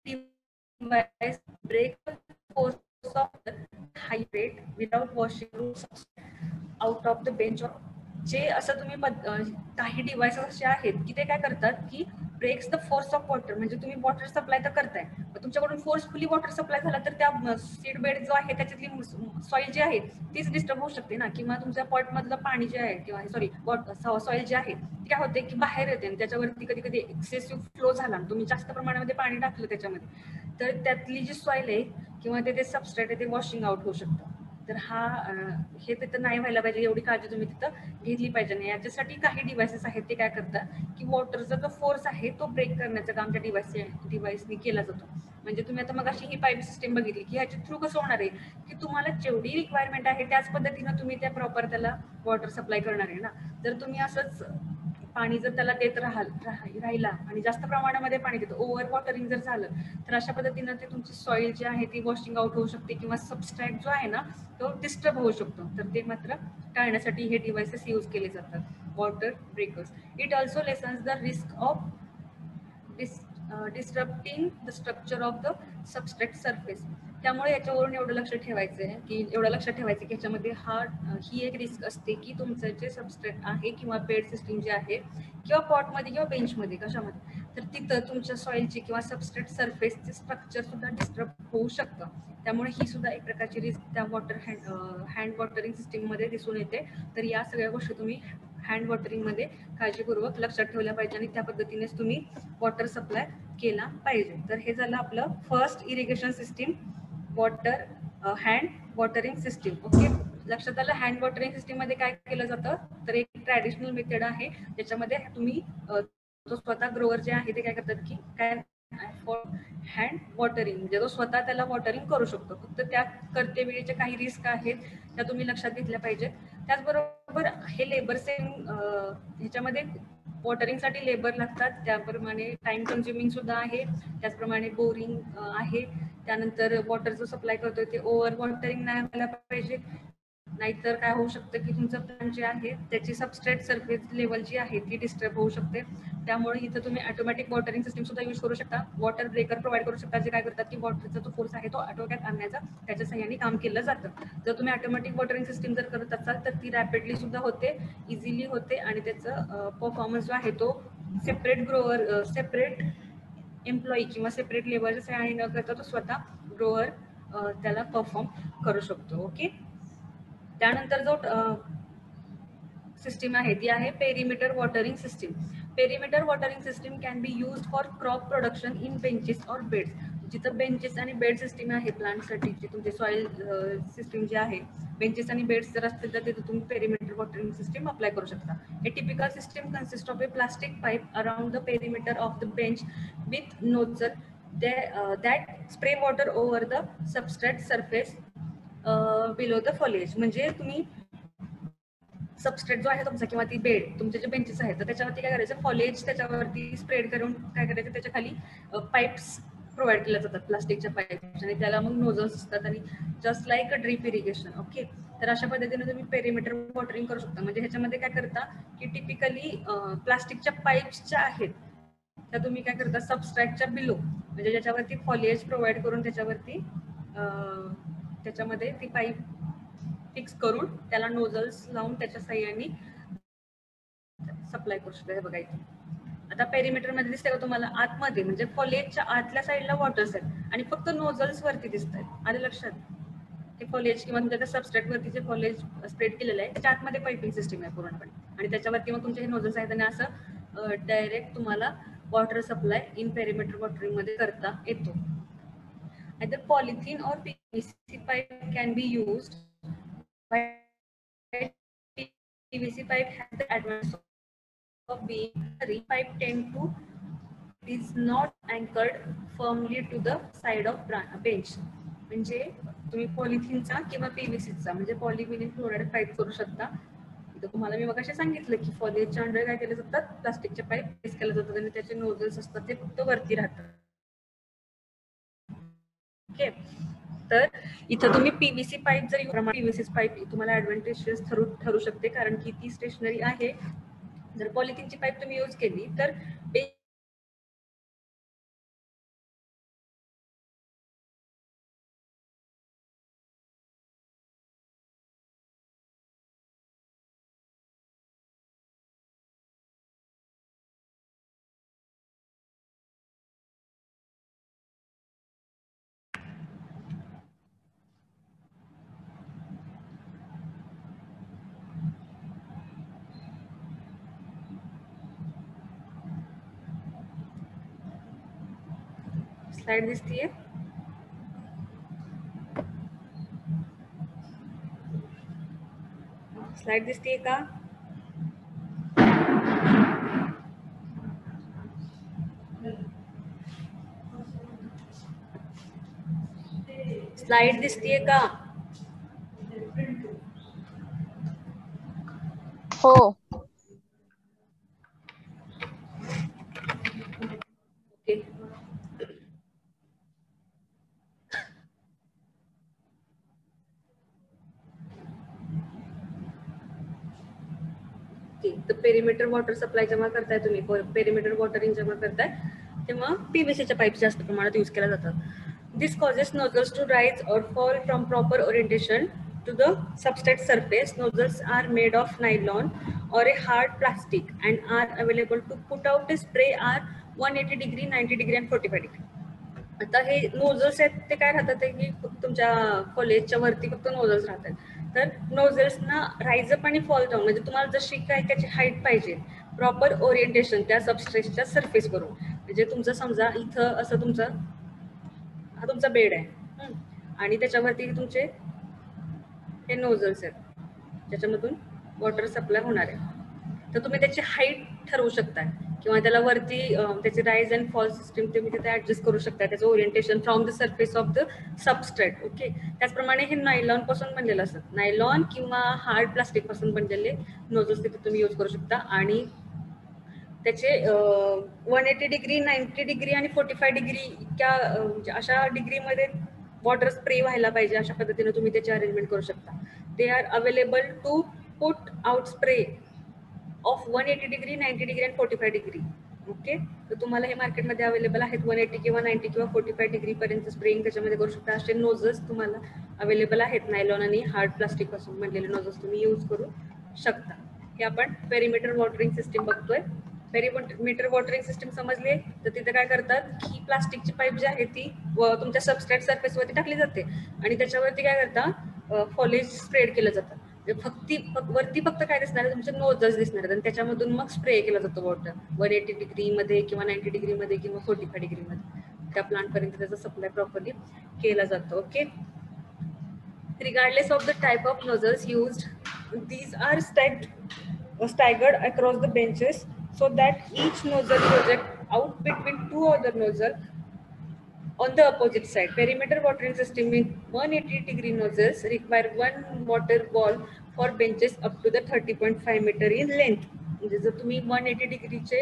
device break the force of the hydrate without washing roots out of the bench or जे असं तुम्ही काही डिव्हाइसेस असे आहेत की ते काय करतात की breaks the force of water, म्हणजे तुम्ही वॉटर सप्लाय तर करताय, तुमच्याकडून फोर्सफुली वॉटर सप्लाय झाला तर त्या सीड बेड जो आहे त्याच्यातली सॉइल जी आहे तीच डिस्टर्ब होऊ शकते ना, किंवा तुमच्या पॉट मधलं पाणी जे आहे किंवा सॉरी सॉइल जे आहे ती काय होते की बाहेर येते आणि त्याच्यावरती कधी कधी एक्सेसिव्ह फ्लो झाला, तुम्ही जास्त प्रमाणामध्ये पाणी टाकलं त्याच्यामध्ये, तर त्यातली जी सॉइल आहे किंवा ते सबस्ट्रेट आहे ते वॉशिंग आउट होऊ शकतं. तर हे तिथं नाही व्हायला पाहिजे, एवढी काळजी तुम्ही तिथं घेतली पाहिजे. नाही याच्यासाठी काही डिव्हाइसेस आहेत ते काय करतात की वॉटरचा जो फोर्स आहे तो ब्रेक करण्याचं काम त्या डिव्हाइसनी केला जातो. म्हणजे तुम्ही आता मग अशी ही पाईप सिस्टीम बघितली की ह्याच्या थ्रू कसं होणार आहे की तुम्हाला जेवढी रिक्वायरमेंट आहे त्याच पद्धतीनं तुम्ही त्या प्रॉपर त्याला वॉटर सप्लाय करणार आहे ना. जर तुम्ही असंच पाणी जर त्याला देत राहिला आणि जास्त प्रमाणामध्ये पाणी देतो, ओव्हर वॉटरिंग जर झालं तर अशा पद्धतीनं ते तुमची सॉइल जी आहे ती वॉशिंग आउट होऊ शकते किंवा सबस्ट्रॅक्ट जो आहे ना तो डिस्टर्ब होऊ शकतो. तर ते मात्र टाळण्यासाठी हे डिव्हाइसेस यूज केले जातात, water breakers. It also lessons the risk of disturbing the structure of the subtract surface. त्यामुळे याच्यावरून एवढं लक्ष ठेवायचं आहे की ह्याच्यामध्ये ही एक रिस्क असते की तुमचं जे सबस्ट्रॅक्ट आहे किंवा बेड सिस्टीम जे आहे किंवा पॉटमध्ये किंवा बेंचमध्ये कशामध्ये, तर तिथं तुमच्या सॉइलची किंवा सबस्ट्रेट सरफेसचे स्ट्रक्चर सुद्धा डिस्टर्ब होऊ शकतं. त्यामुळे ही सुद्धा एक प्रकारची रिस्क त्या हँड वॉटरिंग सिस्टीम मध्ये दिसून येते. तर या सगळ्या गोष्टी तुम्ही हँड वॉटरिंग मध्ये काळजीपूर्वक लक्षात ठेवल्या पाहिजे आणि त्या पद्धतीनेच तुम्ही वॉटर सप्लाय केला पाहिजे. तर हे झालं आपलं first irrigation system, water hand watering system. Okay, लक्षात आलं. हँड वॉटरिंग सिस्टीम मध्ये काय केलं जातं, तर एक ट्रॅडिशनल मेथड आहे ज्याच्यामध्ये तुम्ही तो स्वतः ग्रोअर जे आहे ते काय करतात की काय फॉर हँड वॉटरिंग, म्हणजे तो स्वतः त्याला वॉटरिंग करू शकतो. फक्त त्या करते वेळेचे काही रिस्क आहेत त्या तुम्ही लक्षात घेतल्या पाहिजेत. त्याचबरोबर हे लेबर सेविंग, ह्याच्यामध्ये वॉटरिंगसाठी लेबर लागतात, त्याप्रमाणे टाइम कन्झ्युमिंग सुद्धा आहे, त्याचप्रमाणे बोरिंग आहे. त्यानंतर वॉटर जो सप्लाय करतोय ते ओव्हर वॉटरिंग नाही व्हायला पाहिजे, नाहीतर काय होऊ शकतं की तुमचं प्लांट जे आहे त्याची सबस्ट्रेट सरफेस लेवल जी आहे ती डिस्टर्ब होऊ शकते. त्यामुळे इथं तुम्ही ऑटोमॅटिक वॉटरिंग सिस्टीम सुद्धा यूज करू शकता, वॉटर ब्रेकर प्रोव्हाइड करू शकता, जे काय करतात की वॉटरचा जो फोर्स आहे तो आटोक्यात आणण्याचा त्याच्या सहाय्याने काम केलं जातं. जर तुम्ही ऑटोमॅटिक वॉटरिंग सिस्टीम जर करत असाल तर ती रॅपिडली सुद्धा होते, इझिली होते आणि त्याचा परफॉर्मन्स जो आहे तो सेपरेट ग्रोअर, सेपरेट एम्प्लॉई किंवा सेपरेट लेबरच्या सहाय्याने न करता तो स्वतः ग्रोअर त्याला परफॉर्म करू शकतो. ओके, त्यानंतर जो सिस्टीम आहे ती आहे perimeter watering system. Perimeter watering system can be use for crop production in benches और बेड्स. जिथं बेंचेस आणि बेड सिस्टीम आहे प्लांटसाठी, जी तुमचे सॉइल सिस्टीम जे आहे बेंचेस आणि बेड्स जर असतील तर तिथं तुम्ही पेरिमीटर वॉटरिंग सिस्टीम अप्लाय करू शकता. ए typical system consist of A plastic pipe around the perimeter of the bench with nozzle that spray water over the substrate surface below the foliage. म्हणजे तुम्ही सबस्ट्रेट जो आहे तुमचा किंवा ती बेड तुमचे जे बेंचेस आहेत तर त्याच्यावरती काय करायचं, फॉलेज त्याच्यावरती स्प्रेड करून काय करायचं, त्याच्या खाली पाईप्स प्रोव्हाइड केल्या जातात, प्लास्टिकच्या पाईप्स, आणि त्याला मग नोझल्स असतात आणि just like a drip irrigation. Okay, तर अशा पद्धतीने तुम्ही पेरिमीटर वॉटरिंग करू शकता. म्हणजे ह्याच्यामध्ये काय करता की टिपिकली प्लास्टिकच्या पाईप्स ज्या आहेत त्या तुम्ही काय करता सबस्ट्रॅक्टच्या बिलो, म्हणजे ज्याच्यावरती फॉलिएज प्रोव्हाइड करून त्याच्यामध्ये ती पाईप फिक्स करून त्याला नोझल्स लावून त्याच्या साह्याने सप्लाय करू शकतो. हे बघा इथे आता पेरिमीटर मध्ये दिसतंय का तुम्हाला, आतमध्ये म्हणजे फॉलिएजच्या आतल्या साईडला वॉटर्स आहेत आणि फक्त नोझल्स वरती दिसत आहेत. आले लक्षात, ते फॉलिएज किंवा तुमच्या त्या सबस्ट्रेट वरती जे फॉलिएज स्प्रेड केलेलं आहे त्याच्या आतमध्ये पाईपिंग सिस्टीम आहे पूर्णपणे, आणि त्याच्यावरती मग तुमचे हे नोझल्स आहेत आणि असं डायरेक्ट तुम्हाला water supply in perimeter watering मध्ये करता येतो. Either polythene or PVC pipe can be used. PVC pipe has the advantage of being pipe tend to is not anchored firmly to the side of bench. म्हणजे तुम्ही पॉलिथिनचा किंवा पीव्हीसीचा म्हणजे पॉलिव्हिनिल chloride pipe करू शकता. इथं तुम्हाला मी मगाशी सांगितलं की फॉलिएजच्या अंडर काय केले जातात, प्लास्टिकचे पाईप प्लेस केले जातात आणि त्याचे नोझल्स असतात ते फक्त वरती राहतात. ओके, तर इथं तुम्ही पीव्हीसी पाईप जर पीव्हीसी पाईप तुम्हाला ऍडव्हान्टेजेस ठरू शकते, कारण की ती स्टेशनरी आहे. जर पॉलिथिनची पाईप तुम्ही यूज केली तर स्लाइड दिसतीये. स्लाइड दिसतीये का? स्लाइड दिसतीये का? हो. ओके, तर पेरिमीटर वॉटर सप्लाय जेव्हा करताय तुम्ही, पेरिमीटर वॉटरिंग जेव्हा करताय तेव्हा पीव्हीसीच्या पाईप जास्त प्रमाणात यूज केल्या जातात. दिस कॉजेस नोझल्स टू राइज और fall from proper orientation to the substrate surface. Nozzles are made of nylon or a hard plastic and are available to put out a spray are 180 degree, 90 degree and 45 degree. आता हे nozzles आहेत ते काय राहतात की तुमच्या कॉलेजच्या वरती फक्त नोझल्स राहतात. तर नोझल्सना राईज अप आणि फॉल डाऊन म्हणजे तुम्हाला जशी काय त्याची हाईट पाहिजे, प्रॉपर ओरिएंटेशन त्या सबस्ट्रेटच्या सरफेस करून. म्हणजे तुमचं समजा इथं असं तुमचं हा तुमचा बेड आहे आणि त्याच्यावरती तुमचे हे नोझल्स आहेत ज्याच्यामधून वॉटर सप्लाय होणार आहे. तर तुम्ही त्याची हाईट ठरवू शकता किंवा त्याला वरती त्याची राईज अँड फॉल सिस्टीम तुम्ही तिथे ऍडजस्ट करू शकता, त्याचं orientation from the surface of the substrate. Okay, त्याचप्रमाणे हे नायलॉन पासून बनलेलं असतं, नायलॉन किंवा हार्ड प्लास्टिक पासून बनलेले नोझल्स तिथे तुम्ही यूज करू शकता आणि त्याचे 180 डिग्री, 90 डिग्री आणि 45 डिग्री इतक्या अशा डिग्रीमध्ये वॉटर स्प्रे व्हायला पाहिजे, अशा पद्धतीने तुम्ही त्याची अरेंजमेंट करू शकता. They are available to put out spray of 180 degree, 90 degree आणि 45 डिग्री. ओके, तर तुम्हाला हे मार्केटमध्ये अवेलेबल आहेत 180 किंवा 90 किंवा 45 डिग्री पर्यंत स्प्रेइंग त्याच्यामध्ये करू शकता. असे नोझल्स तुम्हाला अवेलेबल आहेत, नायलॉन आणि हार्ड प्लास्टिक पासून बनलेले नोझल्स तुम्ही यूज करू शकता. हे आपण पेरिमीटर वॉटरिंग सिस्टीम बघतोय. पेरिमीटर वॉटरिंग सिस्टीम समजली तर तिथे काय करतात की प्लास्टिकची पाईप जी आहे ती तुमच्या सबस्ट्रेट सरफेसवरती टाकली जाते आणि त्याच्यावरती काय करतात फॉलेज स्प्रेड केलं जातं. वरती फक्त काय दिसणार, तुमचे नोझल्स दिसणार आणि त्याच्यामधून मग स्प्रे केला जातो वॉटर 180 डिग्री मध्ये किंवा 90 डिग्री मध्ये किंवा 45 डिग्री मध्ये. त्या प्लांट पर्यंत त्याचा सप्लाय प्रॉपरली केला जातो. Okay, regardless of the type of nozzles used, these are staggered across the benches so that each nozzle projects out between two other nozzles on the opposite side. Perimeter watering system with 180 degree nozzles require one water wall for benches up to the 30.5 meter in length. म्हणजे जर तुम्ही 180 डिग्रीचे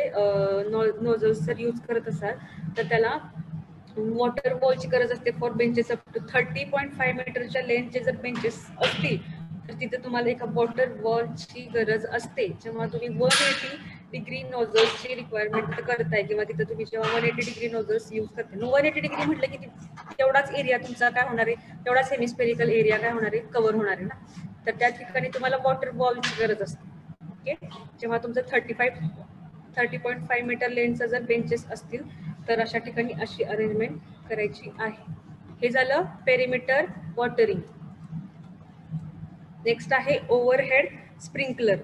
nozzles जर use करत असाल तर त्याला water वॉलची गरज असते फॉर बेंचेस अप टू 30.5 मीटरच्या लेंथचे जर बेंचेस असतील तर तिथे तुम्हाला एका वॉटर वॉलची गरज असते. जेव्हा तुम्ही 180 डिग्री नोझल्सची रिक्वायरमेंट करताय किंवा तिथे तुम्ही जेव्हा 180 डिग्री नोझल्स यूज करताय, 180 डिग्री म्हटलं की तेवढाच एरिया तुमचा काय होणार आहे, तेवढाच हेमिस्फेरिकल एरिया काय होणार आहे, कव्हर होणार आहे ना. तर त्या ठिकाणी तुम्हाला वॉटर वॉलची गरज असते. ओके, जेव्हा तुमचं 30.5 मीटर लेंथचा जर बेंचेस असतील तर अशा ठिकाणी अशी अरेंजमेंट करायची आहे. हे झालं पेरिमीटर वॉटरिंग. नेक्स्ट आहे overhead sprinkler.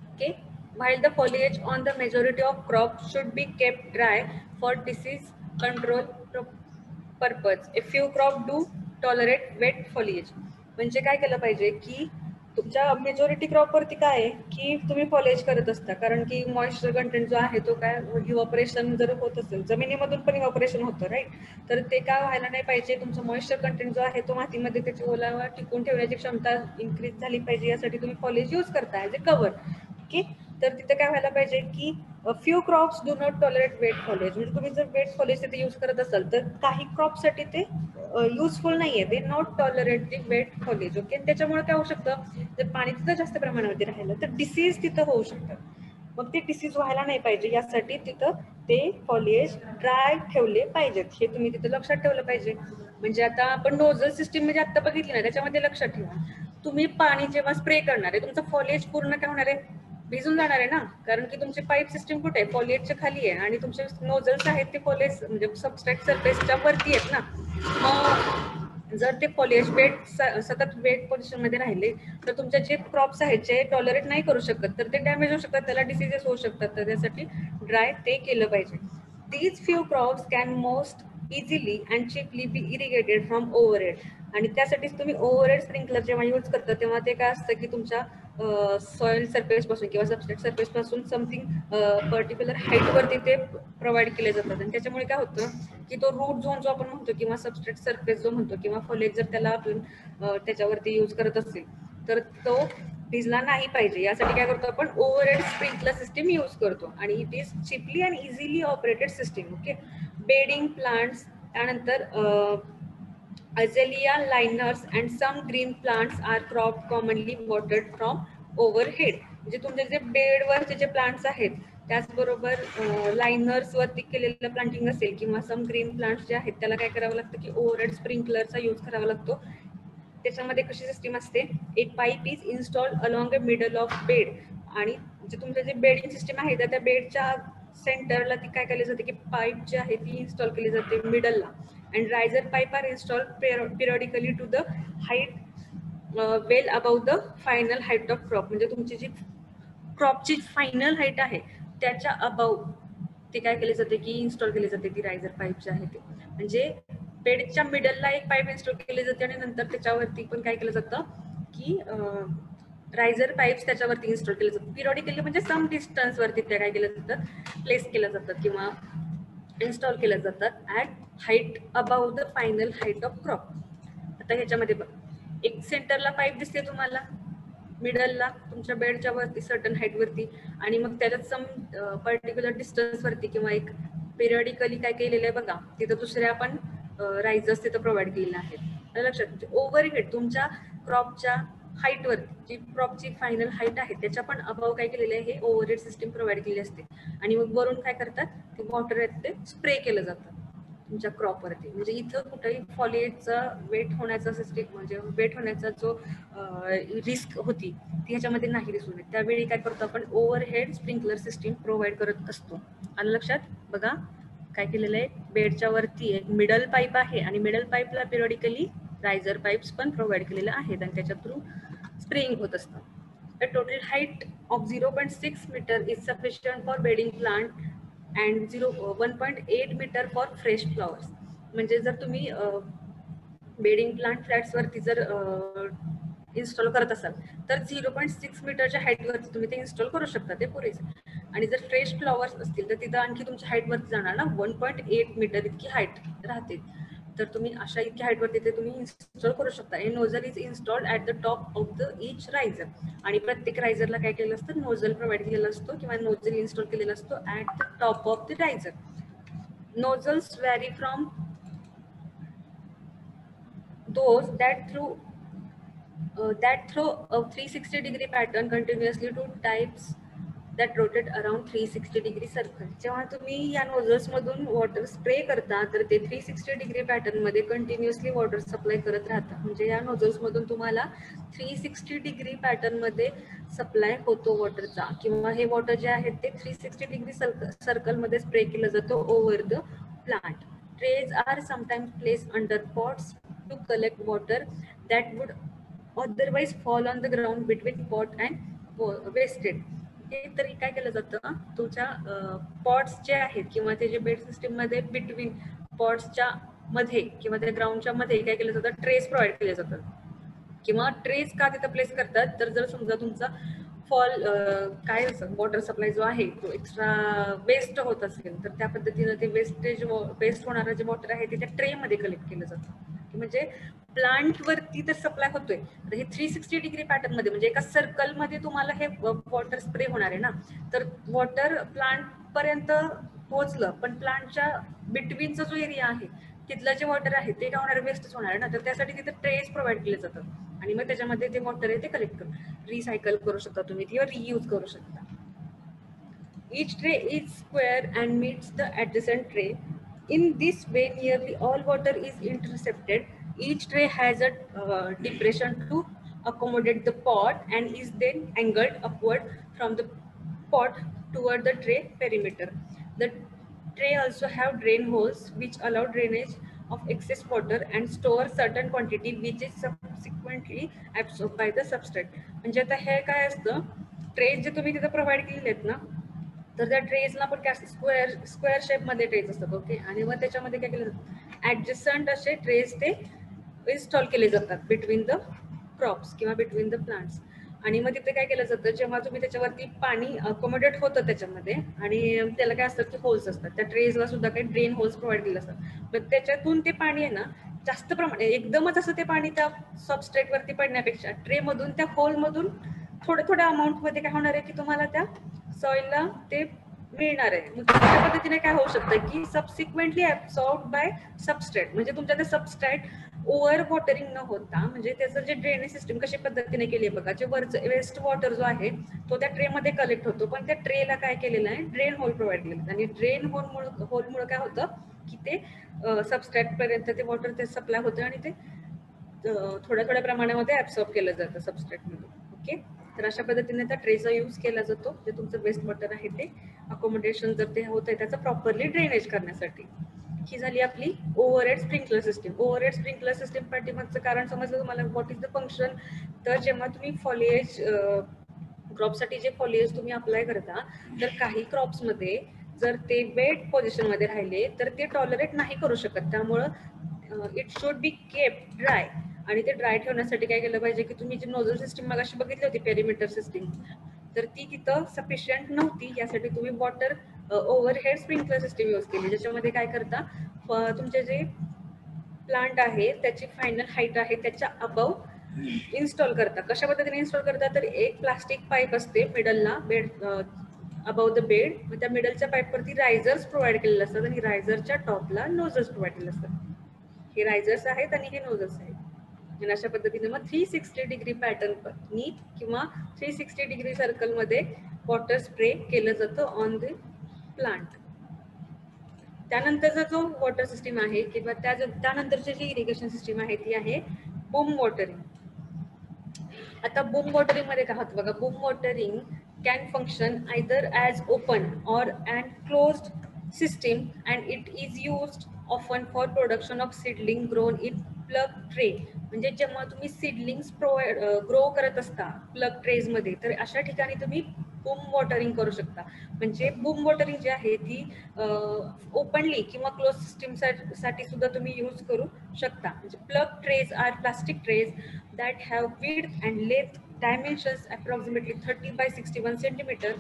Okay, while the foliage on the majority of crops should be kept dry for disease control purpose, a few crop do tolerate wet foliage. म्हणजे काय केलं पाहिजे की तुमच्या मेजॉरिटी क्रॉप वरती काय आहे की तुम्ही फॉलेज करत असता, कारण की मॉइश्चर कंटेंट जो आहे तो काय इव्हॅपोरेशन जर होत असेल जमिनीमधून पण इव्हॅपोरेशन होतं राईट, तर ते काय व्हायला नाही पाहिजे. तुमचं मॉइश्चर कंटेंट जो आहे तो मातीमध्ये त्याची ओलावा टिकून ठेवण्याची क्षमता इन्क्रीज झाली पाहिजे, यासाठी तुम्ही फॉलेज यूज करता ऍज अ कव्हर. ओके, तर तिथे काय व्हायला पाहिजे की few crops do not tolerate wet foliage. म्हणजे तुम्ही जर वेट फॉलेज तिथे यूज करत असाल तर काही क्रॉपसाठी ते युजफुल नाहीये, they not tolerate the wet foliage. Okay, त्याच्यामुळे काय होऊ शकतं, जर पाणी तिथं जास्त प्रमाणामध्ये राहिलं तर डिसीज तिथं होऊ शकतात. मग ते डिसीज व्हायला नाही पाहिजे यासाठी तिथं ते फॉलिएज ड्राय ठेवले पाहिजेत, हे तुम्ही तिथं लक्षात ठेवलं पाहिजे. म्हणजे आता आपण नोझल सिस्टीम म्हणजे आता बघितली ना, त्याच्यामध्ये लक्षात ठेवा, तुम्ही पाणी जेव्हा स्प्रे करणार आहे तुमचं फॉलिएज पूर्ण काय होणार आहे, भिजून जाणार आहे ना, कारण की तुमची पाईप सिस्टीम कुठे आहे, फॉलिएजच्या खाली आहे आणि तुमचे नोझल्स आहेत ते फॉलिएज म्हणजे सबस्ट्रॅक्ट सरफेसच्या वरती आहेत ना. मग जर ते फॉलिएज वेट सतत वेट पोझिशन मध्ये राहिले तर तुमचे जे क्रॉप्स आहेत जे टॉलरेट नाही करू शकत तर ते डॅमेज होऊ शकतात, त्याला डिसीजेस होऊ शकतात. तर त्यासाठी ड्राय ते केलं पाहिजे. These few crops can most easily and cheaply be irrigated from overhead. आणि त्यासाठीच तुम्ही ओव्हरहेड स्प्रिंकलर जेव्हा यूज करता तेव्हा ते काय असतं की तुमच्या सॉइल सरफेस पासून किंवा सबस्ट्रेट सरफेस पासून समथिंग पर्टिक्युलर हाईट वरती ते प्रोव्हाइड केले जातात. आणि त्याच्यामुळे काय होतं की तो रूट झोन जो आपण म्हणतो किंवा सबस्ट्रेट सरफेस जो म्हणतो किंवा फॉलेज जर त्याला आपण त्याच्यावरती यूज करत असेल तर तो भिजला नाही पाहिजे, यासाठी काय करतो आपण ओव्हरहेड स्प्रिंकलर सिस्टीम यूज करतो. आणि it is cheaply and easily operated system. Okay, bedding plants, त्यानंतर Azalea liners and some green plants are cropped commonly watered from overhead. म्हणजे तुमचे जे बेडवरचे जे प्लांट्स आहेत त्याचबरोबर लाइनर्स वरती केलेलं प्लांटिंग असेल किंवा सम ग्रीन प्लांट्स जे आहेत त्याला काय करावं लागतं की ओव्हरहेड स्प्रिंकलरचा यूज करावा लागतो. त्याच्यामध्ये कशी सिस्टीम असते, एक pipe is installed along the middle of bed. आणि जे तुमचं जे बेडिंग सिस्टीम आहे त्या बेडच्या सेंटरला ती काय केली जाते की पाईप जी आहे ती इन्स्टॉल केली जाते मिडलला. And riser pipe are installed periodically to the height well about the final height of crop. म्हणजे तुमची जी क्रॉपची फायनल हाईट आहे त्याच्या अबाव ते काय केले जाते की इन्स्टॉल केली जाते ती रायझर पाईप जे आहे ते. म्हणजे बेडच्या मिडलला एक पाईप इन्स्टॉल केली जाते आणि नंतर त्याच्यावरती पण काय केलं जातं की रायझर पाईप्स त्याच्यावरती इन्स्टॉल केले जातात. पिरियडिकली म्हणजे सम डिस्टन्स वरती त्या काय केलं जातं, प्लेस केलं जातं किंवा इन्स्टॉल केल्या जातात at height about the final height of crop. आता ह्याच्यामध्ये एक सेंटरला पाईप दिसते तुम्हाला मिडलला तुमच्या बेडच्या वरती सर्टन हाईट वरती, आणि मग त्याच्यात सम पर्टिक्युलर डिस्टन्स वरती किंवा एक पिरियडिकली काय केलेलं आहे बघा, तिथं दुसऱ्या पण रायझर्स तिथं प्रोव्हाइड केलेल्या आहेत. लक्षात, ओव्हरहेड तुमच्या क्रॉपच्या हाईट वरती जी क्रॉपची फायनल हाईट आहे त्याच्या पण अभाव काय केलेले आहे, हे ओव्हरहेड सिस्टीम प्रोव्हाइड केली असते. आणि मग वरून काय करतात, ते वॉटर आहे ते स्प्रे केलं जातं तुमच्या क्रॉप वरती. म्हणजे इथं कुठेही फॉलिएजचा वेट होण्याचा सिस्टीम म्हणजे वेट होण्याचा जो रिस्क होती ती ह्याच्यामध्ये नाही दिसून येत. त्यावेळी काय करतो आपण, ओव्हरहेड स्प्रिंकलर सिस्टीम प्रोव्हाइड करत असतो. आलं लक्षात? बघा काय केलेलं आहे, बेडच्या वरती एक मिडल पाईप आहे आणि मिडल पाईपला पिरियडिकली रायझर पाईप्स पण प्रोव्हाइड केलेले आहेत आणि त्याच्या थ्रू स्प्रेइंग होत असतं. The total height of 0.6 meter is sufficient for bedding plant and 1.8 meter for fresh flowers. म्हणजे जर तुम्ही बेडिंग प्लांट फ्लॅट्स वरती जर इन्स्टॉल करत असाल तर 0.6 मीटरच्या हाईट वरती तुम्ही ते इन्स्टॉल करू शकता, ते पुरेसे. आणि जर फ्रेश फ्लॉवर्स असतील तर तिथं आणखी तुमच्या हाईट वरती जाणार ना, 1.8 मीटर इतकी हाईट राहते. तर तुम्ही अशा इतक्या हाईट वरती ते तुम्ही इन्स्टॉल करू शकता. हे nozzle is installed at the top of the each riser. आणि प्रत्येक रायझरला काय केलं असतं, नोझल प्रोव्हाइड केलेला असतो किंवा नोझल इन्स्टॉल केलेला असतो at the top of the riser. Nozzles vary from those that throw a 360-degree pattern continuously to types that rotate around 360-degree circle. जेव्हा तुम्ही या नोझल्स मधून वॉटर स्प्रे करता तर ते 360 पॅटर्न मध्ये कंटिन्युअसली वॉटर सप्लाय करत राहतात. म्हणजे या नोझल्स मधून तुम्हाला 360 पॅटर्न मध्ये सप्लाय होतो वॉटरचा, किंवा हे वॉटर जे आहे ते 360 सर्कल मध्ये स्प्रे केलं जातं over the plant. Trays are sometimes placed under pots to collect water that would otherwise fall on the ground between pot and wasted. हे तरी काय केलं जातं, तुमच्या पॉट्स जे आहेत किंवा ते जे बेड सिस्टीम मध्ये बिटवीन पॉट्सच्या मध्ये किंवा त्या ग्राउंडच्या मध्ये काय केलं जातं, ट्रेस प्रोव्हाइड केले जातात. किंवा ट्रेस का तिथं प्लेस करतात तर जर समजा तुमचा फॉल काय वॉटर सप्लाय जो आहे तो एक्स्ट्रा वेस्ट होत असेल तर त्या पद्धतीनं ते वेस्ट होणारं जे वॉटर आहे ते त्या ट्रे मध्ये कलेक्ट केलं जातं. म्हणजे प्लांट वरती तर सप्लाय होतोय तर हे 360 डिग्री पॅटर्न मध्ये म्हणजे एका सर्कल मध्ये तुम्हाला हे वॉटर स्प्रे होणार आहे ना, तर वॉटर प्लांट पर्यंत पोहोचलं पण प्लांटच्या बिटवीनचा जो एरिया आहे तिथलं जे वॉटर आहे ते काय होणार, वेस्टच होणार आहे ना, तर त्यासाठी तिथे ट्रेस प्रोव्हाइड केले जातात आणि मग त्याच्यामध्ये ते वॉटर आहे ते कलेक्ट करून रिसायकल करू शकता तुम्ही किंवा रियूज करू शकता. Each tray is square and meets the adjacent tray. In this way, nearly all water is intercepted. Each tray has a depression to accommodate the pot and is then angled upward from the pot toward the tray perimeter. The tray also have drain holes which allow drainage of excess water and store certain quantity which is subsequently absorbed by the substrate. म्हणजे आता हे काय असतं, trays जे तुम्ही तिथे provide केलेले आहेत ना, तर त्या ट्रेजला पण काय असतं, स्क्वेअर शेप मध्ये ट्रेज असतात. ओके, आणि मग त्याच्यामध्ये काय केलं जातं, ऍडजस्टंट असे ट्रेज ते इन्स्टॉल केले जातात बिटवीन द क्रॉप्स किंवा बिटवीन द प्लांट्स. आणि मग तिथे काय केलं जातं, जेव्हा तुम्ही त्याच्यावरती पाणी अकोमोडेट होतं त्याच्यामध्ये आणि त्याला काय असतं की होल्स असतात, त्या ट्रेजला सुद्धा काही ड्रेन होल्स प्रोव्हाइड केले असतात. मग त्याच्यातून ते पाणी आहे ना जास्त प्रमाणे एकदमच असं ते पाणी त्या सबस्ट्रेट वरती पडण्यापेक्षा ट्रे मधून त्या होल मधून थोड्या थोड्या अमाऊंट मध्ये काय होणार आहे की तुम्हाला त्या सॉइलला ते मिळणार आहे. मग त्या पद्धतीने काय होऊ शकतं की सबसिक्वेंटली ऍब्सॉर्ब बाय सबस्ट्रेट, म्हणजे तुमच्या ते सबस्ट्रेट ओव्हर वॉटरिंग न होता, म्हणजे त्याचं जे ड्रेनेज सिस्टम कशा पद्धतीने केली आहे बघा, जे वरचं वेस्ट वॉटर जो आहे तो त्या ट्रे मध्ये कलेक्ट होतो, पण त्या ट्रेला काय केलेलं आहे, ड्रेन होल प्रोव्हाइड केलेलं, आणि ड्रेन होलमुळे काय होतं की ते सबस्ट्रेट पर्यंत ते वॉटर ते सप्लाय होतं आणि ते थोड्या थोड्या प्रमाणामध्ये ऍब्सॉर्ब केलं जातं सबस्ट्रेट मध्ये. ओके, तर अशा पद्धतीने त्या ट्रेचा यूज केला जातो, जे तुमचं वेस्ट वॉटर आहे ते अकोमोडेशन जर ते होत आहे त्याचं प्रॉपरली ड्रेनेज करण्यासाठी. ही झाली आपली overhead sprinkler system. Overhead sprinkler system पाठीमागचं कारण समजलं तुम्हाला, व्हॉट इज द फंक्शन. तर जेव्हा तुम्ही फॉलिएज क्रॉपसाठी जे फॉलिएज तुम्ही अप्लाय करता, तर काही क्रॉप्स मध्ये जर ते वेट पोझिशन मध्ये राहिले तर ते टॉलरेट नाही करू शकत, त्यामुळं it should be kept dry. आणि ते ड्राय ठेवण्यासाठी काय केलं पाहिजे की तुम्ही जी नोझल सिस्टीम मगाशी बघितली होती पेरिमीटर सिस्टीम, तर ती तिथं सफिशियंट नव्हती, यासाठी तुम्ही water overhead sprinkler system use केली, ज्याच्यामध्ये काय करता, तुमचे जे प्लांट आहे त्याची फायनल हाईट आहे त्याच्या अबव इन्स्टॉल करता. कशा पद्धतीने इन्स्टॉल करता, तर एक प्लास्टिक पाईप असते मिडलला, बेड अबव द बेड, मग त्या मिडलच्या पाईपवरती रायझर्स प्रोव्हाइड केलेले असतात आणि रायझरच्या टॉपला नोझल्स प्रोव्हाइड केले असतात. हे रायझर्स आहेत आणि हे नोझल्स आहेत. आणि अशा पद्धतीने मग 360 डिग्री पॅटर्न किंवा 360 डिग्री सर्कल मध्ये वॉटर स्प्रे केलं जातं ऑन द प्लांट. त्यानंतरचा जो वॉटर सिस्टीम आहे किंवा त्यानंतरची जी इरिगेशन सिस्टीम आहे ती आहे बूम वॉटरिंग. आता बूम वॉटरिंग मध्ये काय होतं बघा, boom watering can function either as open or an closed system, and it is used often for production of seedling grown in plug tray. म्हणजे जेव्हा तुम्ही सीडलिंग्स ग्रो करत असता प्लग ट्रेज मध्ये, तर अशा ठिकाणी तुम्ही बूम वॉटरिंग करू शकता. म्हणजे बूम वॉटरिंग जी आहे ती ओपनली किंवा क्लोज सिस्टीम साठी सुद्धा तुम्ही यूज करू शकता. म्हणजे plug trays are plastic trays that have width and length dimensions approximately 30 by 61 centimeter.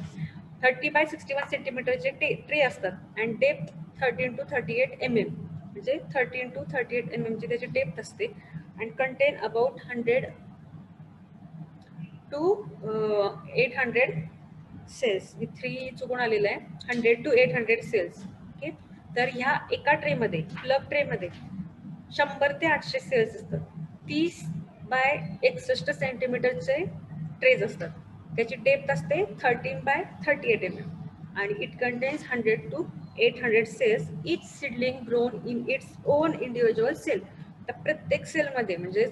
30 by 61 centimeter चे ट्रे असतात and depth 13 to 38 mm, म्हणजे 13 to 38 mm ची त्याची डेप्थ असते and contain about 100 to 800 cells. 3 चुकून आलेलं आहे, 100 to 800 सेल्स. ओके, तर ह्या एका ट्रे मध्ये, प्लग ट्रे मध्ये 100 ते 800 सेल्स असतात. 30 बाय 61 सेंटीमीटरचे ट्रेज असतात, त्याची डेप्थ असते 13 बाय 38 mm आणि it contains 100 to 800 cells, each seedling grown in its own individual cell. तर प्रत्येक सेल मध्ये म्हणजे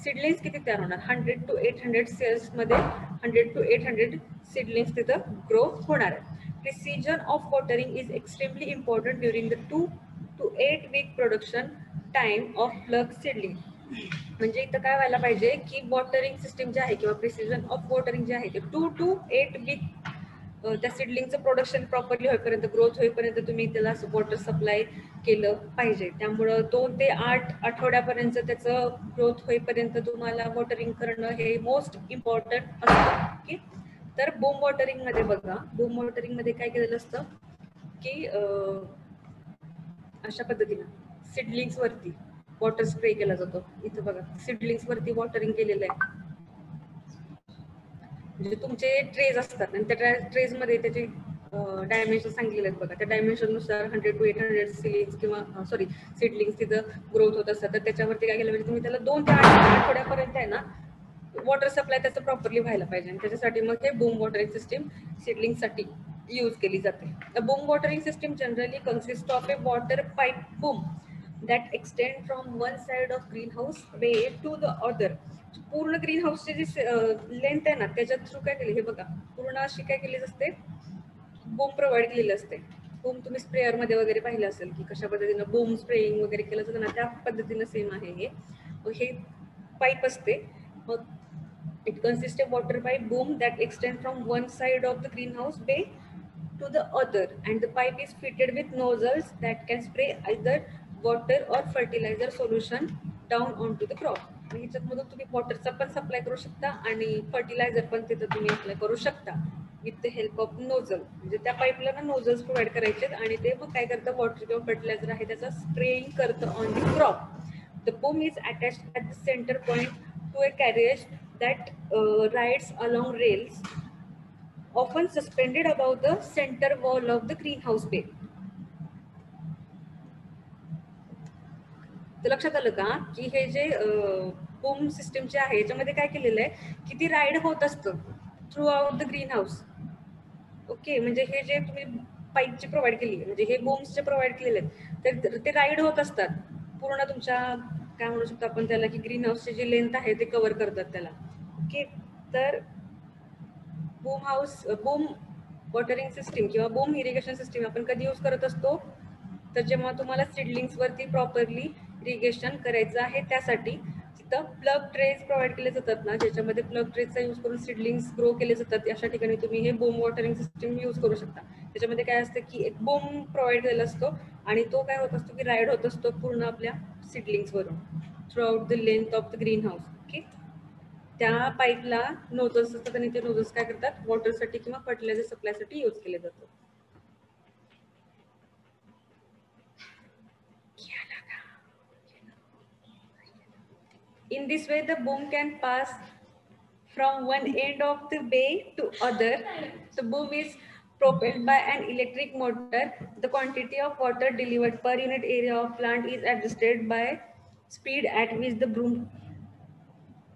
सीडलिंग्स किती तयार होणार, 100 to 800 सेल्स मध्ये 100 to 800 सीडलिंग्स तिथं ग्रो होणार आहे. Precision of watering is extremely important during the 2 to 8 week production time of plug seedling. म्हणजे इथं काय व्हायला पाहिजे की वॉटरिंग सिस्टीम जे आहे किंवा प्रिसिजन ऑफ वॉटरिंग जे आहे ते 2 to 8 week त्या सिडलिंगचं प्रोडक्शन प्रॉपरली होईपर्यंत, ग्रोथ होईपर्यंत तुम्ही त्याला वॉटर सप्लाय केलं पाहिजे. त्यामुळं 2 ते 8 आठवड्यापर्यंत त्याचं ग्रोथ होईपर्यंत तुम्हाला वॉटरिंग करणं हे मोस्ट इम्पॉर्टंट असतं. ओके. तर बूम वॉटरिंग मध्ये बघा, बूम वॉटरिंग मध्ये काय केलेलं असतं की अशा पद्धतीनं सिडलिंग्स वरती वॉटर स्प्रे केला जातो. इथं बघा सिडलिंग्स वरती वॉटरिंग केलेलं आहे. म्हणजे तुमचे ट्रेज असतात आणि त्या ट्रेज मध्ये त्याचे डायमेन्शन सांगितलेले आहेत बघा. त्या डायमेन्शन नुसार 100 to 800 सिलिंग्स किंवा सीडलिंग्स तिथं ग्रोथ होत असतात. तर त्याच्यावरती काय केलं पाहिजे तुम्ही, त्याला 2 ते 8 आठवड्यापर्यंत आहे ना वॉटर सप्लाय त्याचं प्रॉपरली व्हायला पाहिजे. आणि त्याच्यासाठी मग हे बूम वॉटरिंग सिस्टीम सीडलिंगसाठी यूज केली जाते. The boom watering system generally consist of A water pipe boom that extend from one side of greenhouse bay to the other. पूर्ण ग्रीन हाऊसची जी लेंथ आहे ना त्याच्या थ्रू काय केली हे बघा, पूर्ण अशी काय केली असते, बूम प्रोव्हाइड केलेली असते. बूम तुम्ही स्प्रेअर मध्ये वगैरे पाहिलं असेल की कशा पद्धतीनं बूम स्प्रेइंग वगैरे केलं जातं ना, त्या पद्धतीनं सेम आहे हे. हे पाईप असते. मग it consist of water pipe boom that extend from one side of the green house बे to the other, and the pipe is fitted with nozzles that can spray either water or fertilizer solution down onto the crop. आणि ह्याच्यातमधून तुम्ही वॉटरचा पण supply करू शकता आणि fertiliser पण तिथं तुम्ही अप्लाय करू शकता with the help of nozzle. म्हणजे त्या पाईपला ना नोझल्स प्रोव्हाइड करायचे आणि ते मग काय करतं, वॉटर किंवा फर्टिलायझर आहे त्याचा स्प्रेइंग करतं on the crop. The boom is attached at the centre point to a carriage that rides along rails often suspended above the center wall of the greenhouse bay. तर लक्षात आलं का की हे जे बूम सिस्टम जे आहे याच्यामध्ये काय केलेलं आहे की ती राईड होत असतं through out the green house. Okay. म्हणजे हे जे तुम्ही पाईपची प्रोव्हाइड केली म्हणजे हे बूम्सचे प्रोव्हाइड केलेले आहेत तर ते राईड होत असतात पूर्ण तुमच्या काय म्हणू शकतो आपण त्याला की ग्रीन हाऊसची जी लेंथ आहे ते कव्हर करतात त्याला. ओके. तर बूम वॉटरिंग सिस्टीम किंवा बूम इरिगेशन सिस्टीम आपण कधी यूज करत असतो, तर जेव्हा तुम्हाला सीडलिंग्स वरती प्रॉपरली इरिगेशन करायचं आहे त्यासाठी तिथं प्लग ट्रेज प्रोव्हाइड केले जातात ना, ज्याच्यामध्ये प्लग ट्रेजचा यूज करून सीडलिंग्स ग्रो केले जातात. अशा ठिकाणी तुम्ही हे बूम वॉटरिंग सिस्टीम यूज करू शकता. त्याच्यामध्ये काय असतं की एक बूम प्रोव्हाइड केलेला असतो आणि तो काय होत असतो की राईड होत असतो पूर्ण आपल्या सीडलिंग्स वरून through out the length of the green house. Okay. त्या पाईपला नोझल्स असतात आणि ते नोझल्स काय करतात, वॉटरसाठी किंवा फर्टिलायझर सप्लायसाठी यूज केले जातात. In this way, the boom can pass from one end of the bay to other. The boom is propelled by an electric motor. The quantity of water delivered per unit area of plant is adjusted by speed at which the boom